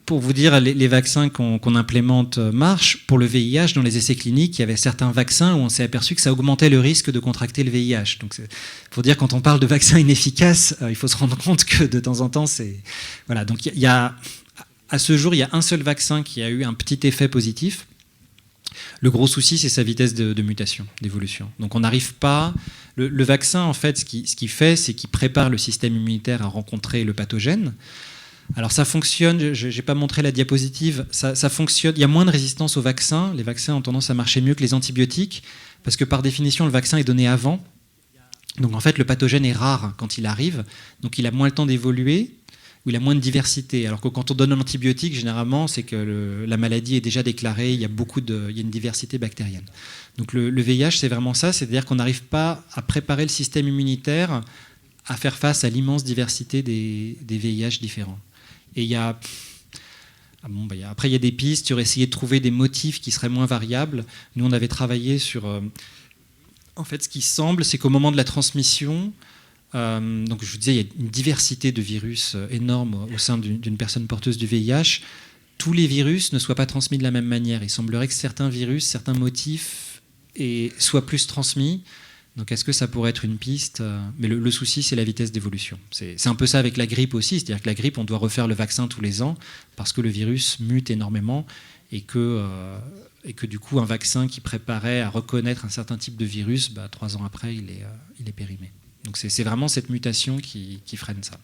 pour vous dire, les vaccins qu'on implémente marchent. Pour le VIH, dans les essais cliniques, il y avait certains vaccins où on s'est aperçu que ça augmentait le risque de contracter le VIH. Donc, pour dire, quand on parle de vaccins inefficaces, il faut se rendre compte que de temps en temps, c'est... Voilà, donc à ce jour, il y a un seul vaccin qui a eu un petit effet positif. Le gros souci, c'est sa vitesse de mutation, d'évolution. Donc on n'arrive pas... Le vaccin, en fait, ce qu'il fait, c'est qu'il prépare le système immunitaire à rencontrer le pathogène. Alors ça fonctionne, je n'ai pas montré la diapositive, ça fonctionne, il y a moins de résistance aux vaccins, les vaccins ont tendance à marcher mieux que les antibiotiques, parce que par définition le vaccin est donné avant, donc en fait le pathogène est rare quand il arrive, donc il a moins le temps d'évoluer, ou il a moins de diversité, alors que quand on donne un antibiotique, généralement c'est que la maladie est déjà déclarée, il y a une diversité bactérienne. Donc le VIH c'est vraiment ça, c'est-à-dire qu'on n'arrive pas à préparer le système immunitaire à faire face à l'immense diversité des VIH différents. Et après, il y a des pistes sur essayer de trouver des motifs qui seraient moins variables. Nous, on avait travaillé sur... en fait, ce qui semble, c'est qu'au moment de la transmission, donc je vous disais, il y a une diversité de virus énorme au sein d'une personne porteuse du VIH. Tous les virus ne soient pas transmis de la même manière. Il semblerait que certains virus, certains motifs soient plus transmis. Donc est-ce que ça pourrait être une piste ? Mais le souci, c'est la vitesse d'évolution. C'est un peu ça avec la grippe aussi, c'est-à-dire que la grippe, on doit refaire le vaccin tous les ans parce que le virus mute énormément et que du coup, un vaccin qui préparait à reconnaître un certain type de virus, 3 ans après, il est périmé. Donc c'est vraiment cette mutation qui freine ça.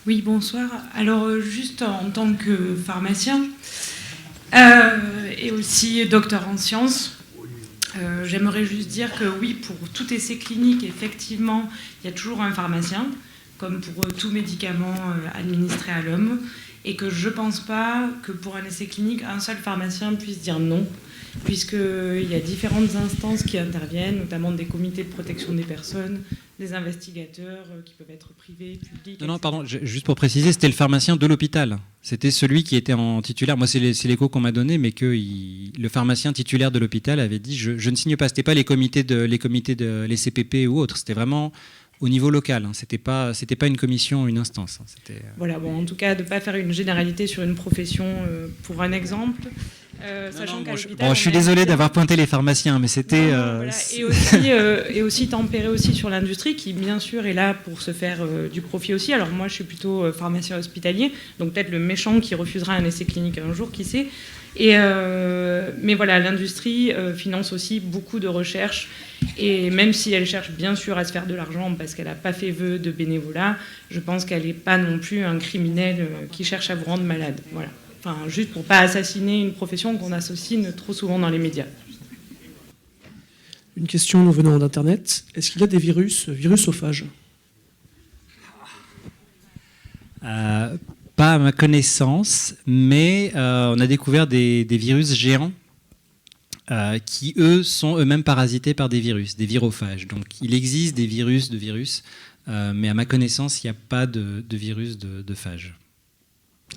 Oui, bonsoir. Alors juste en tant que pharmacien et aussi docteur en sciences, j'aimerais juste dire que oui, pour tout essai clinique, effectivement, il y a toujours un pharmacien, comme pour tout médicament administré à l'homme, et que je ne pense pas que pour un essai clinique, un seul pharmacien puisse dire non, puisqu'il y a différentes instances qui interviennent, notamment des comités de protection des personnes, des investigateurs qui peuvent être privés, publics. Non, pardon, juste pour préciser, c'était le pharmacien de l'hôpital. C'était celui qui était en titulaire. Moi, c'est l'écho qu'on m'a donné, mais que le pharmacien titulaire de l'hôpital avait dit je ne signe pas. C'était pas les comités de les CPP ou autres. C'était vraiment au niveau local. Hein. C'était pas une commission ou une instance. Hein. Voilà, bon, en tout cas, de ne pas faire une généralité sur une profession pour un exemple. Sachant qu'à l'hôpital, je suis désolé d'avoir pointé les pharmaciens, mais c'était... Voilà. Et aussi tempérer aussi sur l'industrie qui, bien sûr, est là pour se faire du profit aussi. Alors moi, je suis plutôt pharmacien hospitalier, donc peut-être le méchant qui refusera un essai clinique un jour, qui sait. Mais voilà, l'industrie finance aussi beaucoup de recherche, et même si elle cherche bien sûr à se faire de l'argent parce qu'elle n'a pas fait vœu de bénévolat, je pense qu'elle n'est pas non plus un criminel qui cherche à vous rendre malade. Voilà. Enfin, juste pour ne pas assassiner une profession qu'on associe trop souvent dans les médias. Une question nous venant d'Internet. Est-ce qu'il y a des virusophages ? Pas à ma connaissance, mais on a découvert des virus géants qui, eux, sont eux-mêmes parasités par des virus, des virophages. Donc, il existe des virus, mais à ma connaissance, il n'y a pas de virus de phage.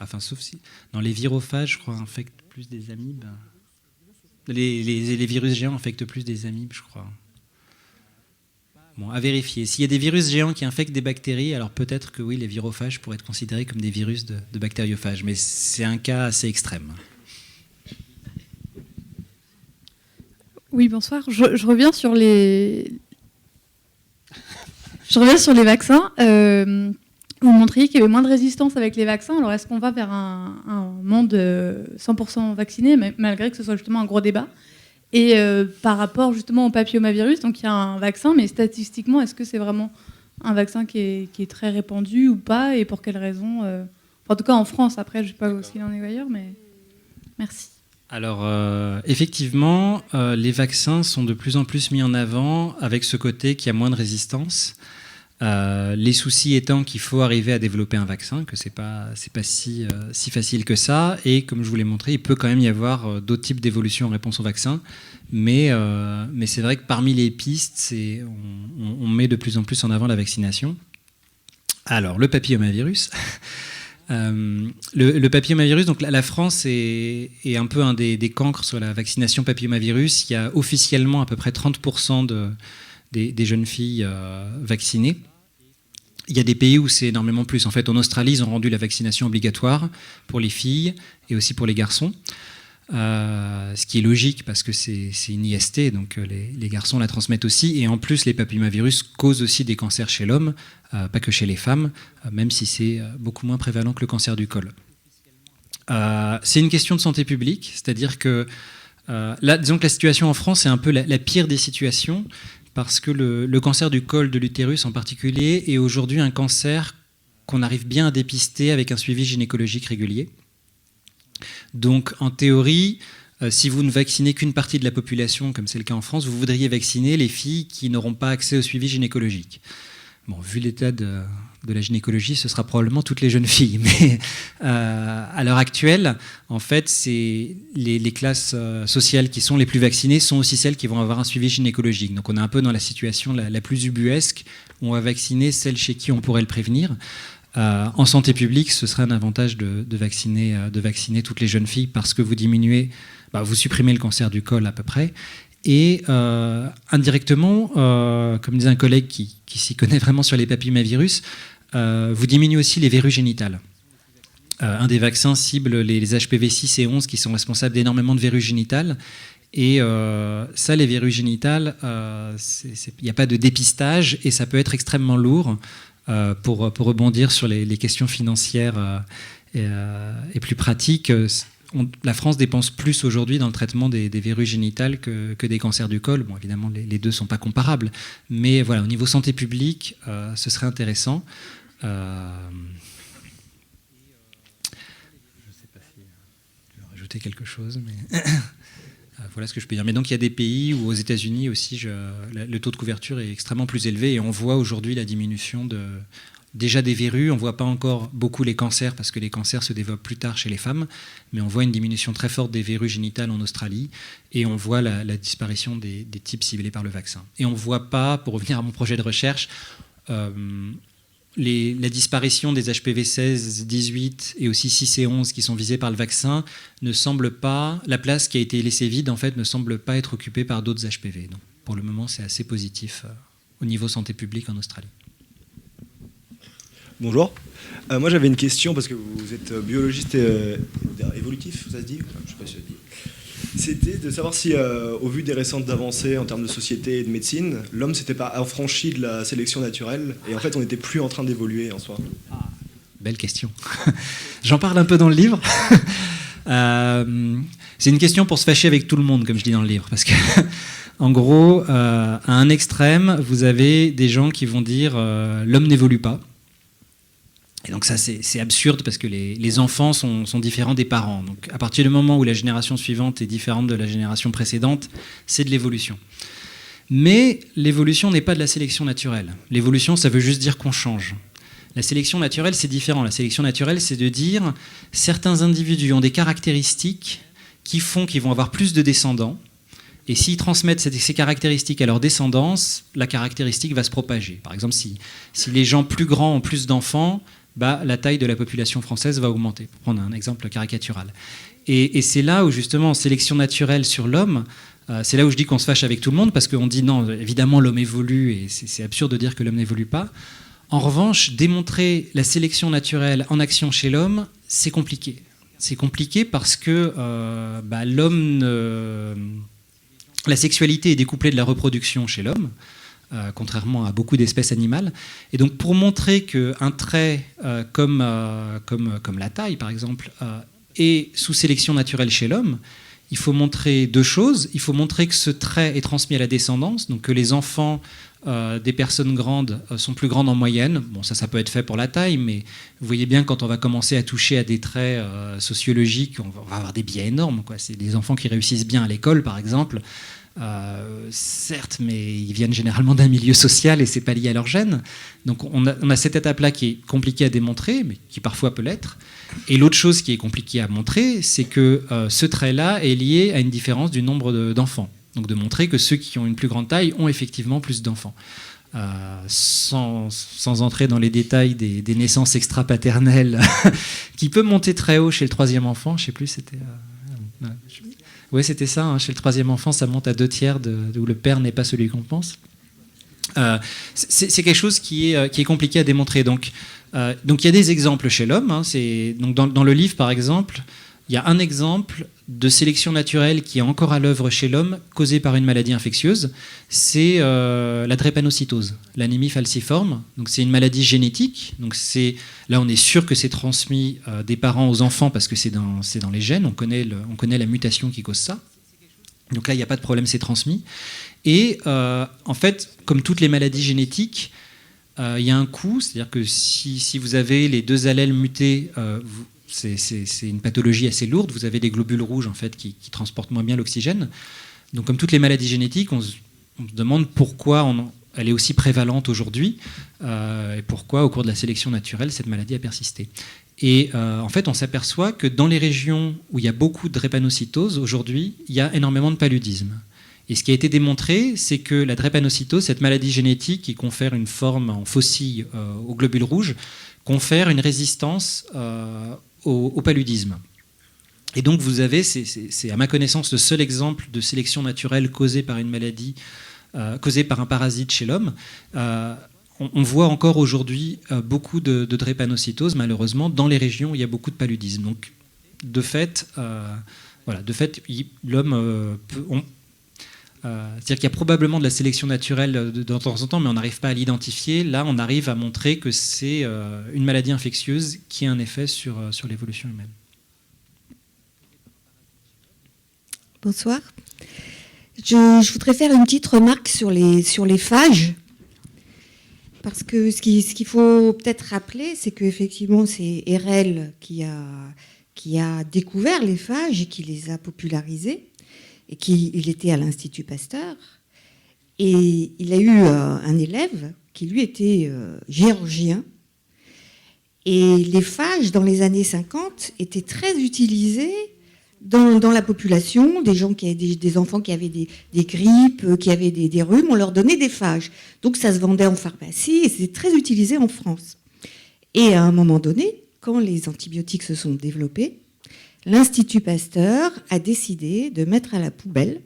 Enfin, sauf si... Dans les virophages, je crois, infectent plus des amibes. Les virus géants infectent plus des amibes, je crois. Bon, à vérifier. S'il y a des virus géants qui infectent des bactéries, alors peut-être que oui, les virophages pourraient être considérés comme des virus de bactériophages, mais c'est un cas assez extrême. Oui, bonsoir. Je reviens sur les... vaccins. Vous montriez qu'il y avait moins de résistance avec les vaccins. Alors, est-ce qu'on va vers un monde 100% vacciné, malgré que ce soit justement un gros débat ? Et par rapport justement au papillomavirus, donc il y a un vaccin, mais statistiquement, est-ce que c'est vraiment un vaccin qui est très répandu ou pas ? Et pour quelles raisons En tout cas, en France. Après, je ne sais pas ce qu'il en est ailleurs, mais merci. Alors, effectivement, les vaccins sont de plus en plus mis en avant avec ce côté qu'il y a moins de résistance. Les soucis étant qu'il faut arriver à développer un vaccin, que c'est pas si facile que ça, et comme je vous l'ai montré, il peut quand même y avoir d'autres types d'évolutions en réponse au vaccin, mais c'est vrai que parmi les pistes, on met de plus en plus en avant la vaccination. Alors, le papillomavirus. Le papillomavirus, donc la France est un peu un des cancres sur la vaccination papillomavirus. Il y a officiellement à peu près 30% des jeunes filles vaccinées. Il y a des pays où c'est énormément plus. En fait, en Australie, ils ont rendu la vaccination obligatoire pour les filles et aussi pour les garçons. Ce qui est logique parce que c'est une IST, donc les garçons la transmettent aussi. Et en plus, les papillomavirus causent aussi des cancers chez l'homme, pas que chez les femmes, même si c'est beaucoup moins prévalent que le cancer du col. C'est une question de santé publique, c'est-à-dire que là, disons que la situation en France est un peu la pire des situations, parce que le cancer du col de l'utérus en particulier est aujourd'hui un cancer qu'on arrive bien à dépister avec un suivi gynécologique régulier. Donc en théorie, si vous ne vaccinez qu'une partie de la population, comme c'est le cas en France, vous voudriez vacciner les filles qui n'auront pas accès au suivi gynécologique. Bon, vu l'état de la gynécologie, ce sera probablement toutes les jeunes filles. Mais à l'heure actuelle, en fait, c'est les classes sociales qui sont les plus vaccinées sont aussi celles qui vont avoir un suivi gynécologique. Donc on est un peu dans la situation la plus ubuesque, où on va vacciner celles chez qui on pourrait le prévenir. En santé publique, ce serait un avantage de vacciner toutes les jeunes filles parce que vous diminuez, vous supprimez le cancer du col à peu près. Et indirectement, comme disait un collègue qui s'y connaît vraiment sur les papillomavirus, vous diminuez aussi les verrues génitales. Un des vaccins cible les HPV 6 et 11 qui sont responsables d'énormément de verrues génitales. Et ça, les verrues génitales, il n'y a pas de dépistage et ça peut être extrêmement lourd pour rebondir sur les questions financières et plus pratiques. La France dépense plus aujourd'hui dans le traitement des verrues génitales que des cancers du col. Bon, évidemment, les deux ne sont pas comparables. Mais voilà, au niveau santé publique, ce serait intéressant. Je ne sais pas si je vais rajouter quelque chose, mais voilà ce que je peux dire. Mais donc, il y a des pays où, aux États-Unis aussi, le taux de couverture est extrêmement plus élevé et on voit aujourd'hui la diminution déjà des verrues. On ne voit pas encore beaucoup les cancers parce que les cancers se développent plus tard chez les femmes, mais on voit une diminution très forte des verrues génitales en Australie et on voit la disparition des types ciblés par le vaccin. Et on ne voit pas, pour revenir à mon projet de recherche, la disparition des HPV 16, 18 et aussi 6 et 11 qui sont visés par le vaccin ne semble pas, la place qui a été laissée vide en fait ne semble pas être occupée par d'autres HPV. Donc pour le moment c'est assez positif au niveau santé publique en Australie. Bonjour. Moi j'avais une question parce que vous êtes biologiste évolutif, ça se dit ? Je sais pas si ça se dit. C'était de savoir si, au vu des récentes avancées en termes de société et de médecine, l'homme s'était pas affranchi de la sélection naturelle et en fait on n'était plus en train d'évoluer en soi. Belle question. J'en parle un peu dans le livre. C'est une question pour se fâcher avec tout le monde, comme je dis dans le livre, parce que en gros, à un extrême, vous avez des gens qui vont dire l'homme n'évolue pas. Et donc ça, c'est absurde parce que les enfants sont différents des parents. Donc à partir du moment où la génération suivante est différente de la génération précédente, c'est de l'évolution. Mais l'évolution n'est pas de la sélection naturelle. L'évolution, ça veut juste dire qu'on change. La sélection naturelle, c'est différent. La sélection naturelle, c'est de dire certains individus ont des caractéristiques qui font qu'ils vont avoir plus de descendants. Et s'ils transmettent ces caractéristiques à leur descendance, la caractéristique va se propager. Par exemple, si les gens plus grands ont plus d'enfants, la taille de la population française va augmenter, pour prendre un exemple caricatural. Et c'est là où, justement, en sélection naturelle sur l'homme, c'est là où je dis qu'on se fâche avec tout le monde, parce qu'on dit non, évidemment, l'homme évolue, et c'est absurde de dire que l'homme n'évolue pas. En revanche, démontrer la sélection naturelle en action chez l'homme, c'est compliqué. C'est compliqué parce que la sexualité est découplée de la reproduction chez l'homme, contrairement à beaucoup d'espèces animales. Et donc pour montrer qu'un trait comme la taille, par exemple, est sous sélection naturelle chez l'homme, il faut montrer deux choses. Il faut montrer que ce trait est transmis à la descendance, donc que les enfants des personnes grandes sont plus grandes en moyenne. Bon, ça peut être fait pour la taille, mais vous voyez bien, quand on va commencer à toucher à des traits sociologiques, on va avoir des biais énormes, quoi. C'est des enfants qui réussissent bien à l'école, par exemple. Certes, mais ils viennent généralement d'un milieu social et c'est pas lié à leur gène. Donc on a cette étape-là qui est compliquée à démontrer, mais qui parfois peut l'être. Et l'autre chose qui est compliquée à montrer, c'est que ce trait-là est lié à une différence du nombre d'enfants. Donc de montrer que ceux qui ont une plus grande taille ont effectivement plus d'enfants. Sans entrer dans les détails des naissances extra-paternelles, qui peut monter très haut chez le troisième enfant, je sais plus, c'était... Oui, c'était ça. Hein. Chez le troisième enfant, ça monte à 2/3 où le père n'est pas celui qu'on pense. C'est quelque chose qui est compliqué à démontrer. Donc il y a des exemples chez l'homme. Hein. Donc dans le livre, par exemple, il y a un exemple de sélection naturelle qui est encore à l'œuvre chez l'homme, causée par une maladie infectieuse. C'est la drépanocytose, l'anémie falciforme. Donc c'est une maladie génétique. Donc là, on est sûr que c'est transmis des parents aux enfants parce que c'est dans les gènes. On connaît la mutation qui cause ça. Donc là, il n'y a pas de problème, c'est transmis. Et en fait, comme toutes les maladies génétiques, il y a un coût. C'est-à-dire que si vous avez les deux allèles mutés, c'est une pathologie assez lourde. Vous avez des globules rouges en fait, qui transportent moins bien l'oxygène. Donc comme toutes les maladies génétiques, on se demande pourquoi elle est aussi prévalente aujourd'hui et pourquoi au cours de la sélection naturelle, cette maladie a persisté. Et en fait, on s'aperçoit que dans les régions où il y a beaucoup de drépanocytose, aujourd'hui, il y a énormément de paludisme. Et ce qui a été démontré, c'est que la drépanocytose, cette maladie génétique qui confère une forme en faucille aux globules rouges, confère une résistance au paludisme. Et donc vous avez, c'est à ma connaissance le seul exemple de sélection naturelle causée par une maladie, causée par un parasite chez l'homme. On voit encore aujourd'hui beaucoup de drépanocytose, malheureusement, dans les régions où il y a beaucoup de paludisme. Donc de fait, l'homme peut... c'est-à-dire qu'il y a probablement de la sélection naturelle de temps en temps, mais on n'arrive pas à l'identifier. Là, on arrive à montrer que c'est une maladie infectieuse qui a un effet sur l'évolution humaine. Bonsoir. Je voudrais faire une petite remarque sur les phages. Parce que ce qu'il faut peut-être rappeler, c'est qu'effectivement, c'est Herel qui a découvert les phages et qui les a popularisés. Et il était à l'Institut Pasteur, et il a eu un élève qui, lui, était géorgien. Et les phages, dans les années 50, étaient très utilisés dans la population, des gens qui avaient des enfants qui avaient des grippes, qui avaient des rhumes, on leur donnait des phages. Donc ça se vendait en pharmacie, et c'est très utilisé en France. Et à un moment donné, quand les antibiotiques se sont développés, l'Institut Pasteur a décidé de mettre à la poubelle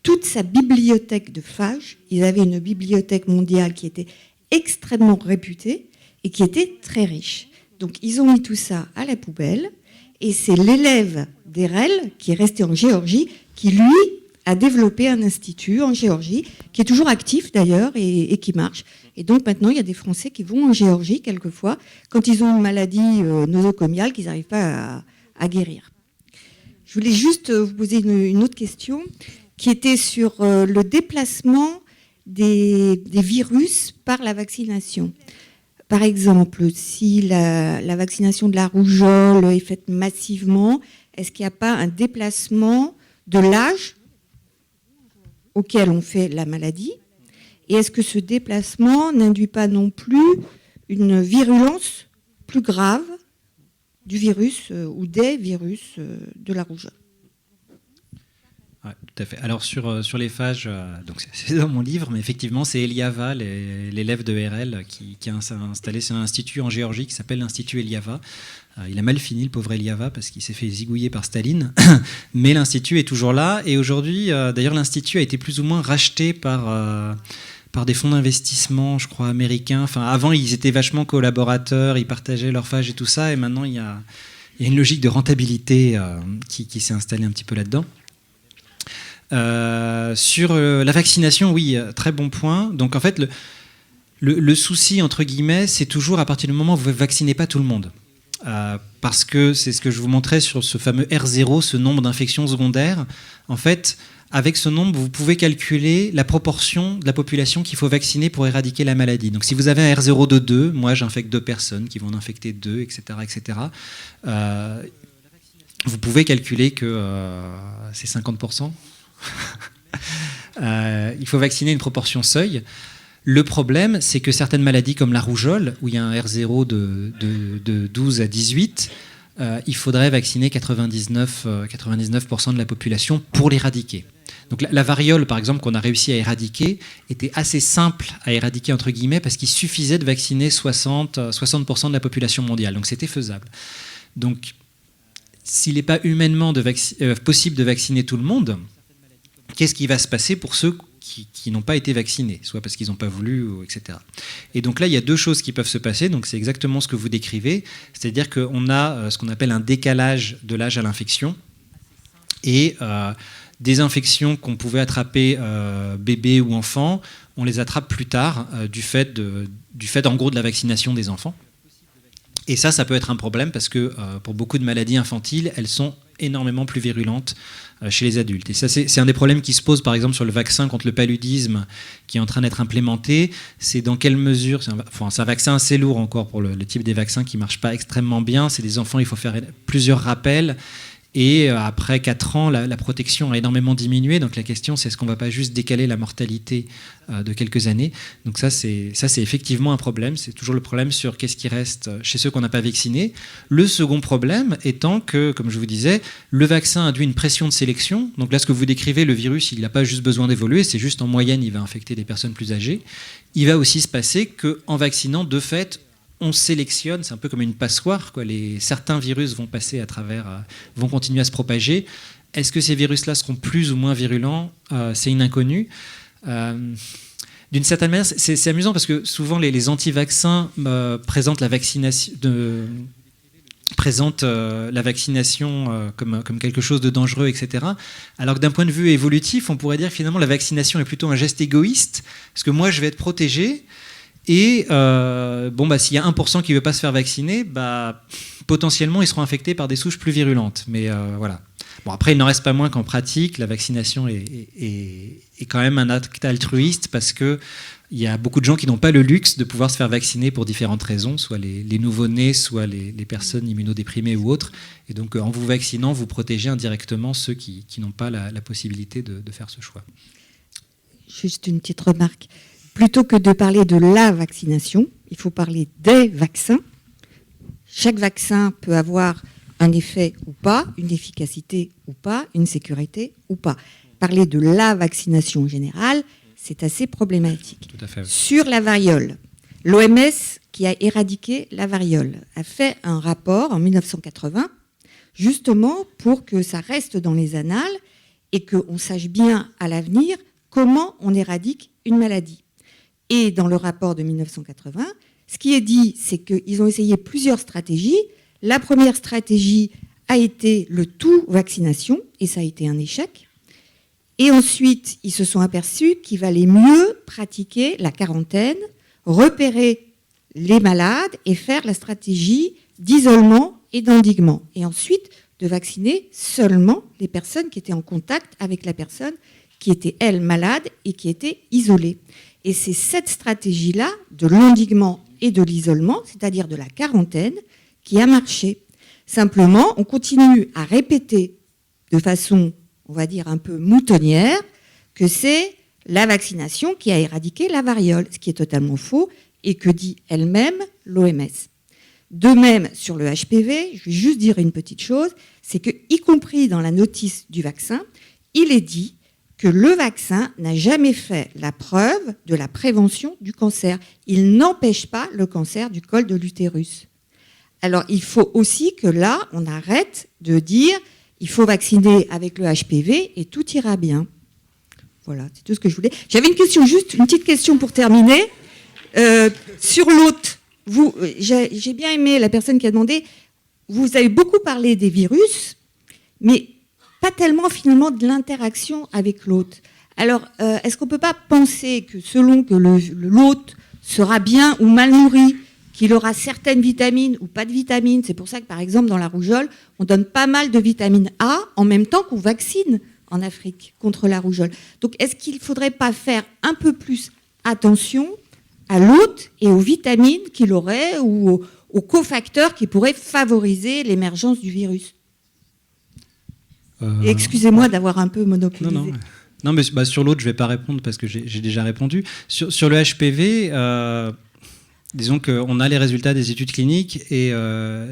toute sa bibliothèque de phages. Ils avaient une bibliothèque mondiale qui était extrêmement réputée. et qui était très riche. Donc ils ont mis tout ça à la poubelle, et c'est l'élève d'Erel, qui est resté en Géorgie, qui lui a développé un institut en Géorgie, qui est toujours actif d'ailleurs et qui marche. Et donc maintenant, il y a des Français qui vont en Géorgie quelquefois, quand ils ont une maladie nosocomiale qu'ils n'arrivent pas à guérir. Je voulais juste vous poser une autre question, qui était sur le déplacement des virus par la vaccination. Par exemple, si la vaccination de la rougeole est faite massivement, est-ce qu'il n'y a pas un déplacement de l'âge auquel on fait la maladie? Et est-ce que ce déplacement n'induit pas non plus une virulence plus grave du virus ou des virus de la rougeole? Ouais, tout à fait. Alors sur les phages, donc c'est dans mon livre, mais effectivement c'est Eliava, l'élève de RL, qui a installé un institut en Géorgie qui s'appelle l'Institut Eliava. Il a mal fini, le pauvre Eliava, parce qu'il s'est fait zigouiller par Staline, mais l'institut est toujours là. Et aujourd'hui, d'ailleurs, l'institut a été plus ou moins racheté par des fonds d'investissement, je crois, américains. Enfin, avant, ils étaient vachement collaborateurs, ils partageaient leurs phages et tout ça, et maintenant il y a une logique de rentabilité qui s'est installée un petit peu là-dedans. Sur la vaccination, oui, très bon point. Donc en fait, le souci, entre guillemets, c'est toujours à partir du moment où vous ne vaccinez pas tout le monde. Parce que c'est ce que je vous montrais sur ce fameux R0, ce nombre d'infections secondaires. En fait, avec ce nombre, vous pouvez calculer la proportion de la population qu'il faut vacciner pour éradiquer la maladie. Donc si vous avez un R0 de 2, moi j'infecte 2 personnes qui vont en infecter 2, etc. etc. Vous pouvez calculer que c'est 50%. Il faut vacciner une proportion seuil. Le problème, c'est que certaines maladies comme la rougeole, où il y a un R0 de 12 à 18, il faudrait vacciner 99% de la population pour l'éradiquer. Donc la variole, par exemple, qu'on a réussi à éradiquer, était assez simple à éradiquer, entre guillemets, parce qu'il suffisait de vacciner 60% de la population mondiale. Donc c'était faisable. Donc s'il n'est pas humainement possible de vacciner tout le monde, qu'est-ce qui va se passer pour ceux qui n'ont pas été vaccinés, soit parce qu'ils n'ont pas voulu, etc. Et donc là, il y a deux choses qui peuvent se passer. Donc c'est exactement ce que vous décrivez, c'est-à-dire qu'on a ce qu'on appelle un décalage de l'âge à l'infection, et des infections qu'on pouvait attraper bébé ou enfant, on les attrape plus tard du fait en gros de la vaccination des enfants. Et ça peut être un problème parce que pour beaucoup de maladies infantiles, elles sont énormément plus virulentes chez les adultes. Et ça, c'est un des problèmes qui se pose, par exemple, sur le vaccin contre le paludisme qui est en train d'être implémenté. C'est dans quelle mesure... C'est un vaccin assez lourd encore pour le type des vaccins qui ne marchent pas extrêmement bien. C'est des enfants, il faut faire plusieurs rappels. Et après 4 ans, la protection a énormément diminué. Donc la question, c'est est-ce qu'on ne va pas juste décaler la mortalité de quelques années? Donc ça, c'est effectivement un problème. C'est toujours le problème sur qu'est-ce qui reste chez ceux qu'on n'a pas vaccinés. Le second problème étant que, comme je vous disais, le vaccin induit une pression de sélection. Donc là, ce que vous décrivez, le virus, il n'a pas juste besoin d'évoluer. C'est juste en moyenne, il va infecter des personnes plus âgées. Il va aussi se passer qu'en vaccinant, de fait, on sélectionne, c'est un peu comme une passoire, quoi. Certains virus vont passer à travers, vont continuer à se propager. Est-ce que ces virus-là seront plus ou moins virulents? C'est une inconnue. D'une certaine manière, c'est amusant parce que souvent les anti-vaccins présentent la vaccination, comme quelque chose de dangereux, etc. Alors que d'un point de vue évolutif, on pourrait dire que finalement la vaccination est plutôt un geste égoïste, parce que moi je vais être protégé. Et s'il y a 1% qui ne veut pas se faire vacciner, potentiellement ils seront infectés par des souches plus virulentes. Mais voilà. Bon, après, il n'en reste pas moins qu'en pratique, la vaccination est quand même un acte altruiste parce qu'il y a beaucoup de gens qui n'ont pas le luxe de pouvoir se faire vacciner pour différentes raisons, soit les nouveau-nés, soit les personnes immunodéprimées ou autres. Et donc, en vous vaccinant, vous protégez indirectement ceux qui n'ont pas la possibilité de faire ce choix. Juste une petite remarque. Plutôt que de parler de la vaccination, il faut parler des vaccins. Chaque vaccin peut avoir un effet ou pas, une efficacité ou pas, une sécurité ou pas. Parler de la vaccination générale, c'est assez problématique. Tout à fait. Sur la variole, l'OMS, qui a éradiqué la variole, a fait un rapport en 1980, justement pour que ça reste dans les annales et qu'on sache bien à l'avenir comment on éradique une maladie. Et dans le rapport de 1980, Ce qui est dit, c'est qu'ils ont essayé plusieurs stratégies. La première stratégie a été le tout vaccination, et ça a été un échec. Et ensuite, ils se sont aperçus qu'il valait mieux pratiquer la quarantaine, repérer les malades et faire la stratégie d'isolement et d'endiguement. Et ensuite, de vacciner seulement les personnes qui étaient en contact avec la personne qui était, elle, malade et qui était isolée. Et c'est cette stratégie-là, de l'endiguement et de l'isolement, c'est-à-dire de la quarantaine, qui a marché. Simplement, on continue à répéter de façon, on va dire, un peu moutonnière, que c'est la vaccination qui a éradiqué la variole, ce qui est totalement faux, et que dit elle-même l'OMS. De même, sur le HPV, je vais juste dire une petite chose, c'est que, y compris dans la notice du vaccin, il est dit que le vaccin n'a jamais fait la preuve de la prévention du cancer. Il n'empêche pas le cancer du col de l'utérus. Alors, il faut aussi que là, on arrête de dire il faut vacciner avec le HPV et tout ira bien. Voilà, c'est tout ce que je voulais. J'avais une question, juste une petite question pour terminer. Sur l'hôte, j'ai bien aimé la personne qui a demandé, vous avez beaucoup parlé des virus, mais pas tellement finalement de l'interaction avec l'hôte. Alors, est-ce qu'on ne peut pas penser que selon que l'hôte sera bien ou mal nourri, qu'il aura certaines vitamines ou pas de vitamines, c'est pour ça que par exemple dans la rougeole, on donne pas mal de vitamine A en même temps qu'on vaccine en Afrique contre la rougeole. Donc est-ce qu'il ne faudrait pas faire un peu plus attention à l'hôte et aux vitamines qu'il aurait ou aux cofacteurs qui pourraient favoriser l'émergence du virus? Et excusez-moi d'avoir un peu monopolisé. Non, mais sur l'autre, je ne vais pas répondre parce que j'ai déjà répondu. Sur le HPV, disons qu'on a les résultats des études cliniques et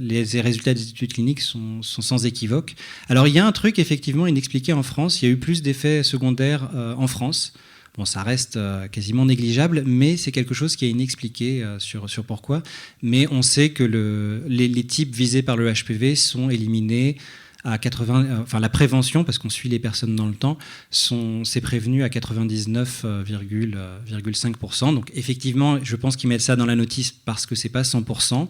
les résultats des études cliniques sont sans équivoque. Alors, il y a un truc, effectivement, inexpliqué en France. Il y a eu plus d'effets secondaires en France. Bon, ça reste quasiment négligeable, mais c'est quelque chose qui est inexpliqué sur pourquoi. Mais on sait que les types visés par le HPV sont éliminés à 80, enfin la prévention, parce qu'on suit les personnes dans le temps, c'est prévenu à 99,5%. Donc effectivement, je pense qu'ils mettent ça dans la notice parce que c'est pas 100%.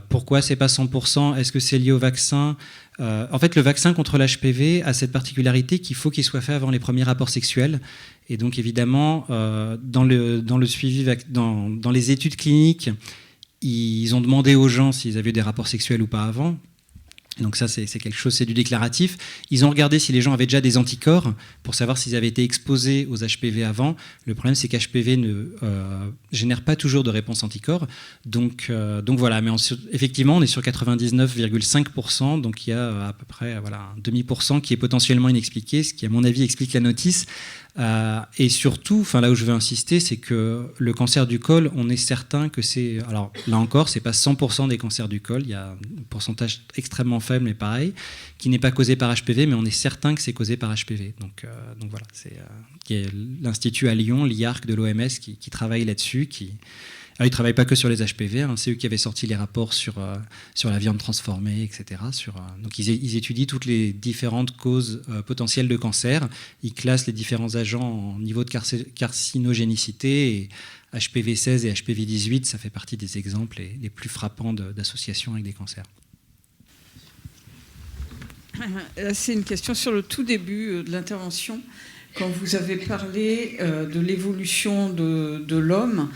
Pourquoi c'est pas 100%? Est-ce que c'est lié au vaccin? En fait, le vaccin contre l'HPV a cette particularité qu'il faut qu'il soit fait avant les premiers rapports sexuels. Et donc évidemment, dans le suivi, dans les études cliniques, ils ont demandé aux gens s'ils avaient eu des rapports sexuels ou pas avant. Donc ça, c'est quelque chose, c'est du déclaratif. Ils ont regardé si les gens avaient déjà des anticorps pour savoir s'ils avaient été exposés aux HPV avant. Le problème, c'est qu'HPV ne génère pas toujours de réponse anticorps. Donc voilà, mais effectivement, on est sur 99,5%. Donc il y a à peu près un demi% qui est potentiellement inexpliqué, ce qui, à mon avis, explique la notice. Et surtout, là où je veux insister, c'est que le cancer du col, on est certain que c'est... Alors là encore, c'est pas 100% des cancers du col, il y a un pourcentage extrêmement faible, mais pareil, qui n'est pas causé par HPV, mais on est certain que c'est causé par HPV. Donc voilà, c'est l'Institut à Lyon, l'IARC de l'OMS, qui travaille là-dessus, Alors, ils ne travaillent pas que sur les HPV, c'est eux qui avaient sorti les rapports sur la viande transformée, etc. Donc ils étudient toutes les différentes causes potentielles de cancer, ils classent les différents agents en niveau de carcinogénicité, et HPV 16 et HPV 18, ça fait partie des exemples les plus frappants d'associations avec des cancers. C'est une question sur le tout début de l'intervention, quand vous avez parlé de l'évolution de l'homme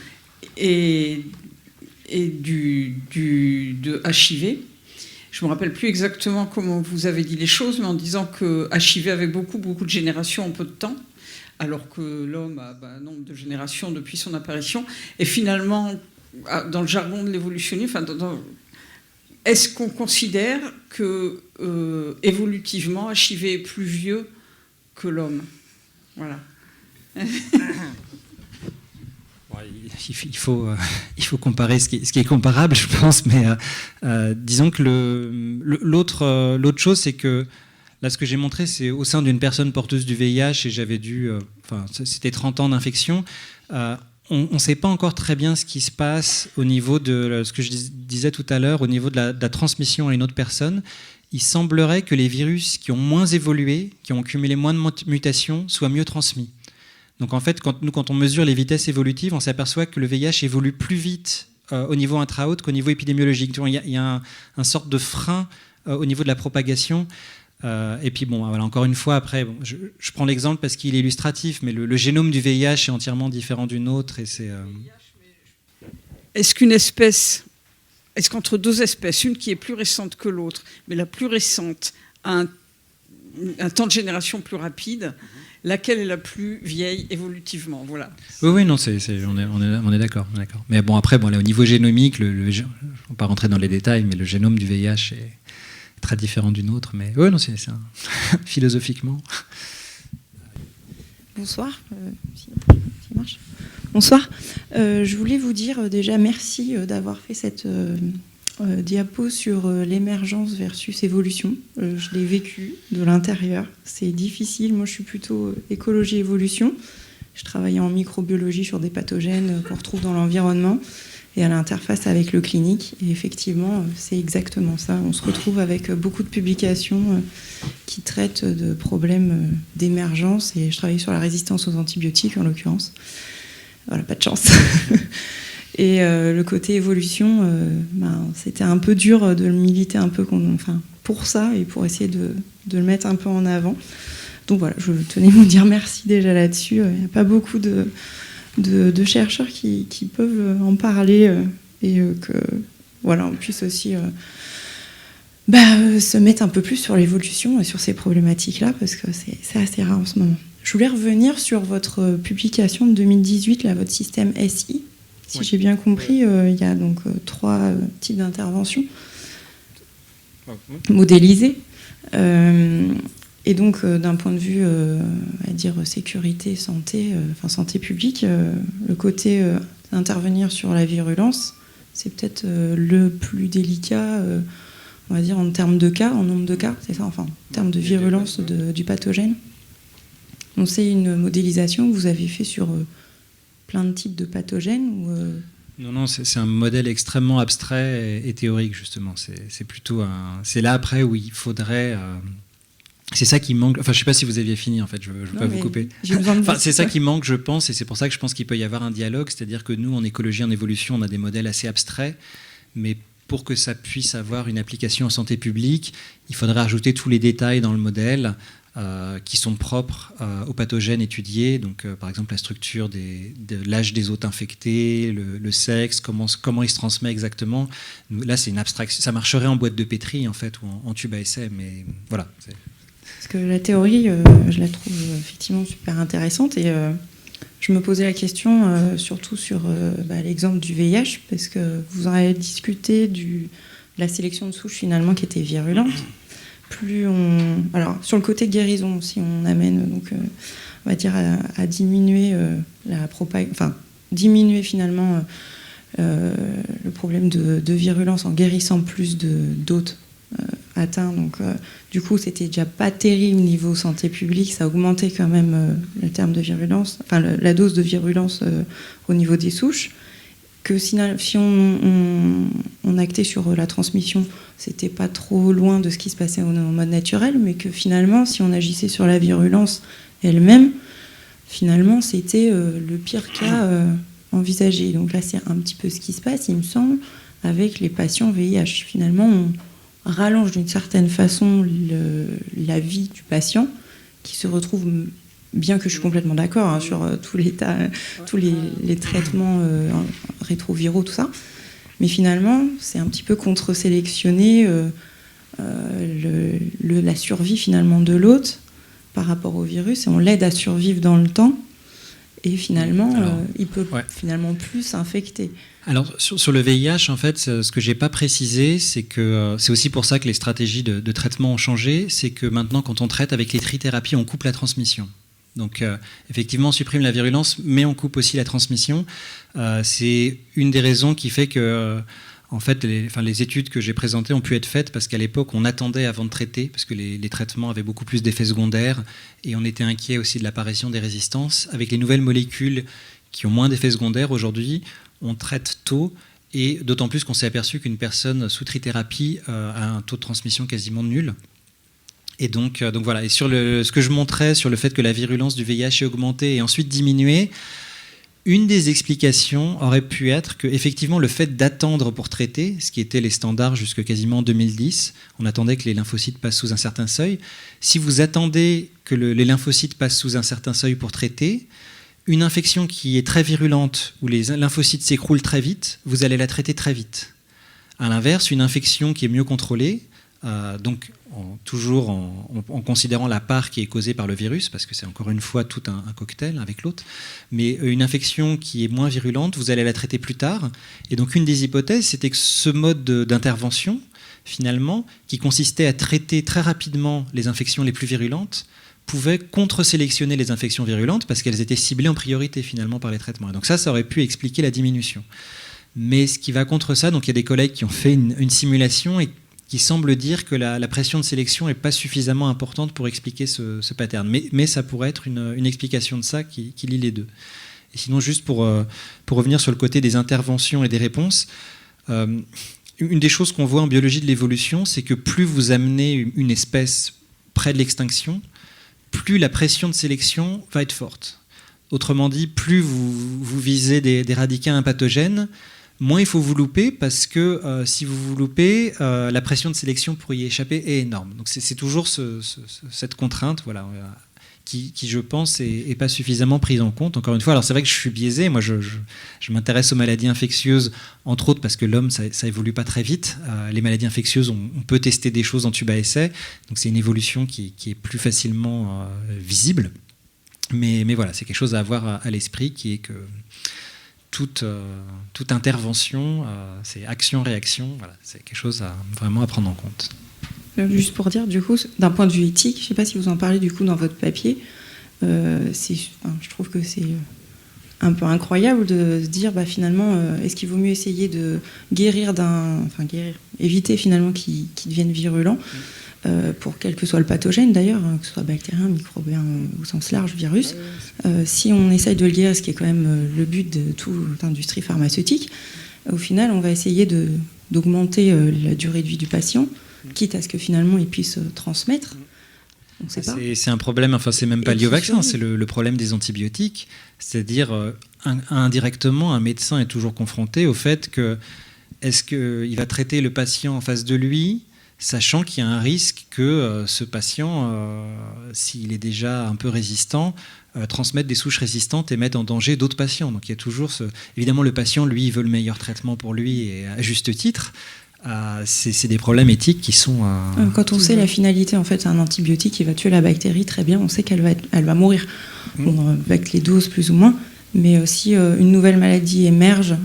et de HIV. Je ne me rappelle plus exactement comment vous avez dit les choses, mais en disant que HIV avait beaucoup de générations en peu de temps, alors que l'homme a un nombre de générations depuis son apparition. Et finalement, dans le jargon de l'évolutionnisme, est-ce qu'on considère que évolutivement, HIV est plus vieux que l'homme? Voilà. Il faut comparer ce qui est comparable, je pense, mais disons que l'autre chose, c'est que là, ce que j'ai montré, c'est au sein d'une personne porteuse du VIH, et j'avais c'était 30 ans d'infection. On ne sait pas encore très bien ce qui se passe au niveau de ce que je disais tout à l'heure, au niveau de la transmission à une autre personne. Il semblerait que les virus qui ont moins évolué, qui ont cumulé moins de mutations, soient mieux transmis. Donc en fait, quand on mesure les vitesses évolutives, on s'aperçoit que le VIH évolue plus vite au niveau intra-haute qu'au niveau épidémiologique. Il y a un sorte de frein au niveau de la propagation. Et puis bon, voilà, encore une fois, après, bon, je prends l'exemple parce qu'il est illustratif, mais le génome du VIH est entièrement différent d'une autre. Et c'est, Est-ce qu'entre deux espèces, une qui est plus récente que l'autre, mais la plus récente a un temps de génération plus rapide, laquelle est la plus vieille évolutivement? Voilà. Oui, non, on est d'accord. Mais bon, après, bon, là, au niveau génomique, on ne va pas rentrer dans les détails, mais le génome du VIH est très différent d'une autre. Mais oui, non, c'est philosophiquement. Bonsoir. Si marche. Bonsoir. Je voulais vous dire déjà merci d'avoir fait cette diapo sur l'émergence versus évolution. Je l'ai vécu de l'intérieur. C'est difficile. Moi, je suis plutôt écologie-évolution. Je travaille en microbiologie sur des pathogènes qu'on retrouve dans l'environnement et à l'interface avec le clinique. Et effectivement, c'est exactement ça. On se retrouve avec beaucoup de publications qui traitent de problèmes d'émergence. Et je travaille sur la résistance aux antibiotiques, en l'occurrence. Voilà, pas de chance. Et le côté évolution, c'était un peu dur de le militer un peu pour ça et pour essayer de le mettre un peu en avant. Donc voilà, je tenais à vous dire merci déjà là-dessus. Il n'y a pas beaucoup de chercheurs qui peuvent en parler et que voilà, on puisse aussi se mettre un peu plus sur l'évolution et sur ces problématiques-là parce que c'est assez rare en ce moment. Je voulais revenir sur votre publication de 2018, là, votre système SI. Si j'ai bien compris, il y a donc 3 types d'interventions modélisées. Et donc, d'un point de vue, à dire sécurité, santé, santé publique, le côté d'intervenir sur la virulence, c'est peut-être le plus délicat, on va dire, en termes de cas, en nombre de cas, c'est ça, en termes de virulence du pathogène. Donc, c'est une modélisation que vous avez fait sur plein de types de pathogènes ou Non, c'est un modèle extrêmement abstrait et théorique, justement. C'est là, après, où il faudrait... c'est ça qui manque. Enfin, je ne sais pas si vous aviez fini, en fait. Je ne veux pas vous couper. C'est ça qui manque, je pense, et c'est pour ça que je pense qu'il peut y avoir un dialogue. C'est-à-dire que nous, en écologie, en évolution, on a des modèles assez abstraits, mais pour que ça puisse avoir une application en santé publique, il faudrait ajouter tous les détails dans le modèle qui sont propres aux pathogènes étudiés, donc par exemple la structure de l'âge des hôtes infectés, le sexe, comment il se transmet exactement. Là, c'est une abstraction. Ça marcherait en boîte de pétri, en fait, ou en tube à essai, mais voilà. Parce que la théorie, je la trouve effectivement super intéressante et je me posais la question surtout sur l'exemple du VIH, parce que vous en avez discuté de la sélection de souches finalement qui était virulente. Alors sur le côté guérison, si on amène donc on va dire à diminuer diminuer finalement le problème de virulence en guérissant plus d'hôtes atteints. Donc du coup, c'était déjà pas terrible niveau santé publique, ça augmentait quand même le terme de virulence, la dose de virulence au niveau des souches. Que si on actait sur la transmission, c'était pas trop loin de ce qui se passait en mode naturel, mais que finalement, si on agissait sur la virulence elle-même, finalement, c'était le pire cas envisagé. Donc là, c'est un petit peu ce qui se passe, il me semble, avec les patients VIH. Finalement, on rallonge d'une certaine façon la vie du patient, qui se retrouve... Bien que je suis complètement d'accord sur tous les traitements rétroviraux, tout ça. Mais finalement, c'est un petit peu contre-sélectionner la survie finalement de l'hôte par rapport au virus. Et on l'aide à survivre dans le temps. Et finalement, il peut finalement plus s'infecter. Alors, sur le VIH, en fait, ce que je n'ai pas précisé, c'est que c'est aussi pour ça que les stratégies de traitement ont changé. C'est que maintenant, quand on traite avec les trithérapies, on coupe la transmission. Donc, effectivement, on supprime la virulence, mais on coupe aussi la transmission. C'est une des raisons qui fait que, en fait, les études que j'ai présentées ont pu être faites parce qu'à l'époque, on attendait avant de traiter, parce que les traitements avaient beaucoup plus d'effets secondaires, et on était inquiet aussi de l'apparition des résistances. Avec les nouvelles molécules qui ont moins d'effets secondaires aujourd'hui, on traite tôt, et d'autant plus qu'on s'est aperçu qu'une personne sous trithérapie a un taux de transmission quasiment nul. Et donc voilà. Et sur ce que je montrais sur le fait que la virulence du VIH est augmentée et ensuite diminuée, Une des explications aurait pu être que, effectivement, le fait d'attendre pour traiter, ce qui était les standards jusque quasiment 2010, on attendait que les lymphocytes passent sous un certain seuil. Si vous attendez que les lymphocytes passent sous un certain seuil pour traiter, une infection qui est très virulente, où les lymphocytes s'écroulent très vite, vous allez la traiter très vite. À l'inverse, une infection qui est mieux contrôlée, donc toujours en considérant la part qui est causée par le virus, parce que c'est encore une fois tout un cocktail avec l'autre, mais une infection qui est moins virulente, vous allez la traiter plus tard. Et donc une des hypothèses, c'était que ce mode d'intervention, finalement, qui consistait à traiter très rapidement les infections les plus virulentes, pouvait contre-sélectionner les infections virulentes parce qu'elles étaient ciblées en priorité finalement par les traitements. Et donc ça aurait pu expliquer la diminution. Mais ce qui va contre ça, donc il y a des collègues qui ont fait une simulation et qui semble dire que la pression de sélection n'est pas suffisamment importante pour expliquer ce pattern. Mais ça pourrait être une explication de ça qui lie les deux. Et sinon, juste pour revenir sur le côté des interventions et des réponses, une des choses qu'on voit en biologie de l'évolution, c'est que plus vous amenez une espèce près de l'extinction, plus la pression de sélection va être forte. Autrement dit, plus vous visez des radicains impathogènes, moins il faut vous louper, parce que si vous vous loupez, la pression de sélection pour y échapper est énorme. Donc c'est toujours cette contrainte, voilà, qui je pense, n'est pas suffisamment prise en compte. Encore une fois, alors c'est vrai que je suis biaisé. Moi, je m'intéresse aux maladies infectieuses, entre autres parce que l'homme, ça évolue pas très vite. Les maladies infectieuses, on peut tester des choses en tube à essai. Donc c'est une évolution qui est plus facilement visible. Mais voilà, c'est quelque chose à avoir à l'esprit, qui est que toute intervention, c'est action-réaction. Voilà, c'est quelque chose vraiment à prendre en compte. Juste pour dire, du coup, d'un point de vue éthique, je ne sais pas si vous en parlez du coup dans votre papier, je trouve que c'est un peu incroyable de se dire, finalement, est-ce qu'il vaut mieux essayer de guérir éviter finalement qu'il devienne virulent, pour quel que soit le pathogène d'ailleurs, que ce soit bactérien, microbien au sens large, virus, si on essaye de le guérir, ce qui est quand même le but de toute industrie pharmaceutique, au final, on va essayer d'augmenter la durée de vie du patient, quitte à ce que finalement il puisse transmettre. C'est un problème, enfin c'est même pas lié au vaccin, c'est le problème des antibiotiques, c'est-à-dire indirectement un médecin est toujours confronté au fait que est-ce qu'il va traiter le patient en face de lui, sachant qu'il y a un risque que ce patient, s'il est déjà un peu résistant, transmette des souches résistantes et mette en danger d'autres patients. Donc il y a toujours évidemment le patient, lui, il veut le meilleur traitement pour lui, et à juste titre. C'est des problèmes éthiques qui sont... Quand on sait la finalité, en fait, c'est un antibiotique qui va tuer la bactérie, très bien, on sait qu'elle va mourir, avec les doses plus ou moins, mais si une nouvelle maladie émerge,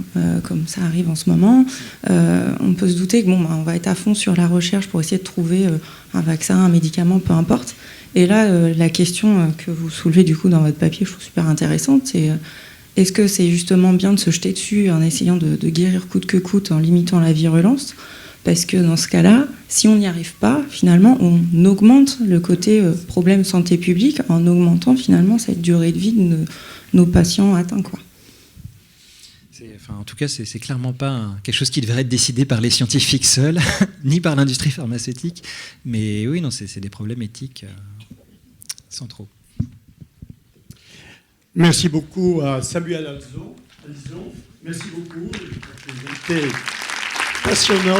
comme ça arrive en ce moment, on peut se douter que on va être à fond sur la recherche pour essayer de trouver un vaccin, un médicament, peu importe. Et là, la question que vous soulevez du coup dans votre papier, je trouve super intéressante, c'est... Est-ce que c'est justement bien de se jeter dessus en essayant de guérir coûte que coûte, en limitant la virulence? Parce que dans ce cas-là, si on n'y arrive pas, finalement, on augmente le côté problème santé publique en augmentant finalement cette durée de vie de nos patients atteints, quoi. En tout cas, c'est clairement pas quelque chose qui devrait être décidé par les scientifiques seuls, ni par l'industrie pharmaceutique. Mais oui, non, c'est des problèmes éthiques centraux. Merci beaucoup à Samuel Alzon. Merci beaucoup. C'était passionnant.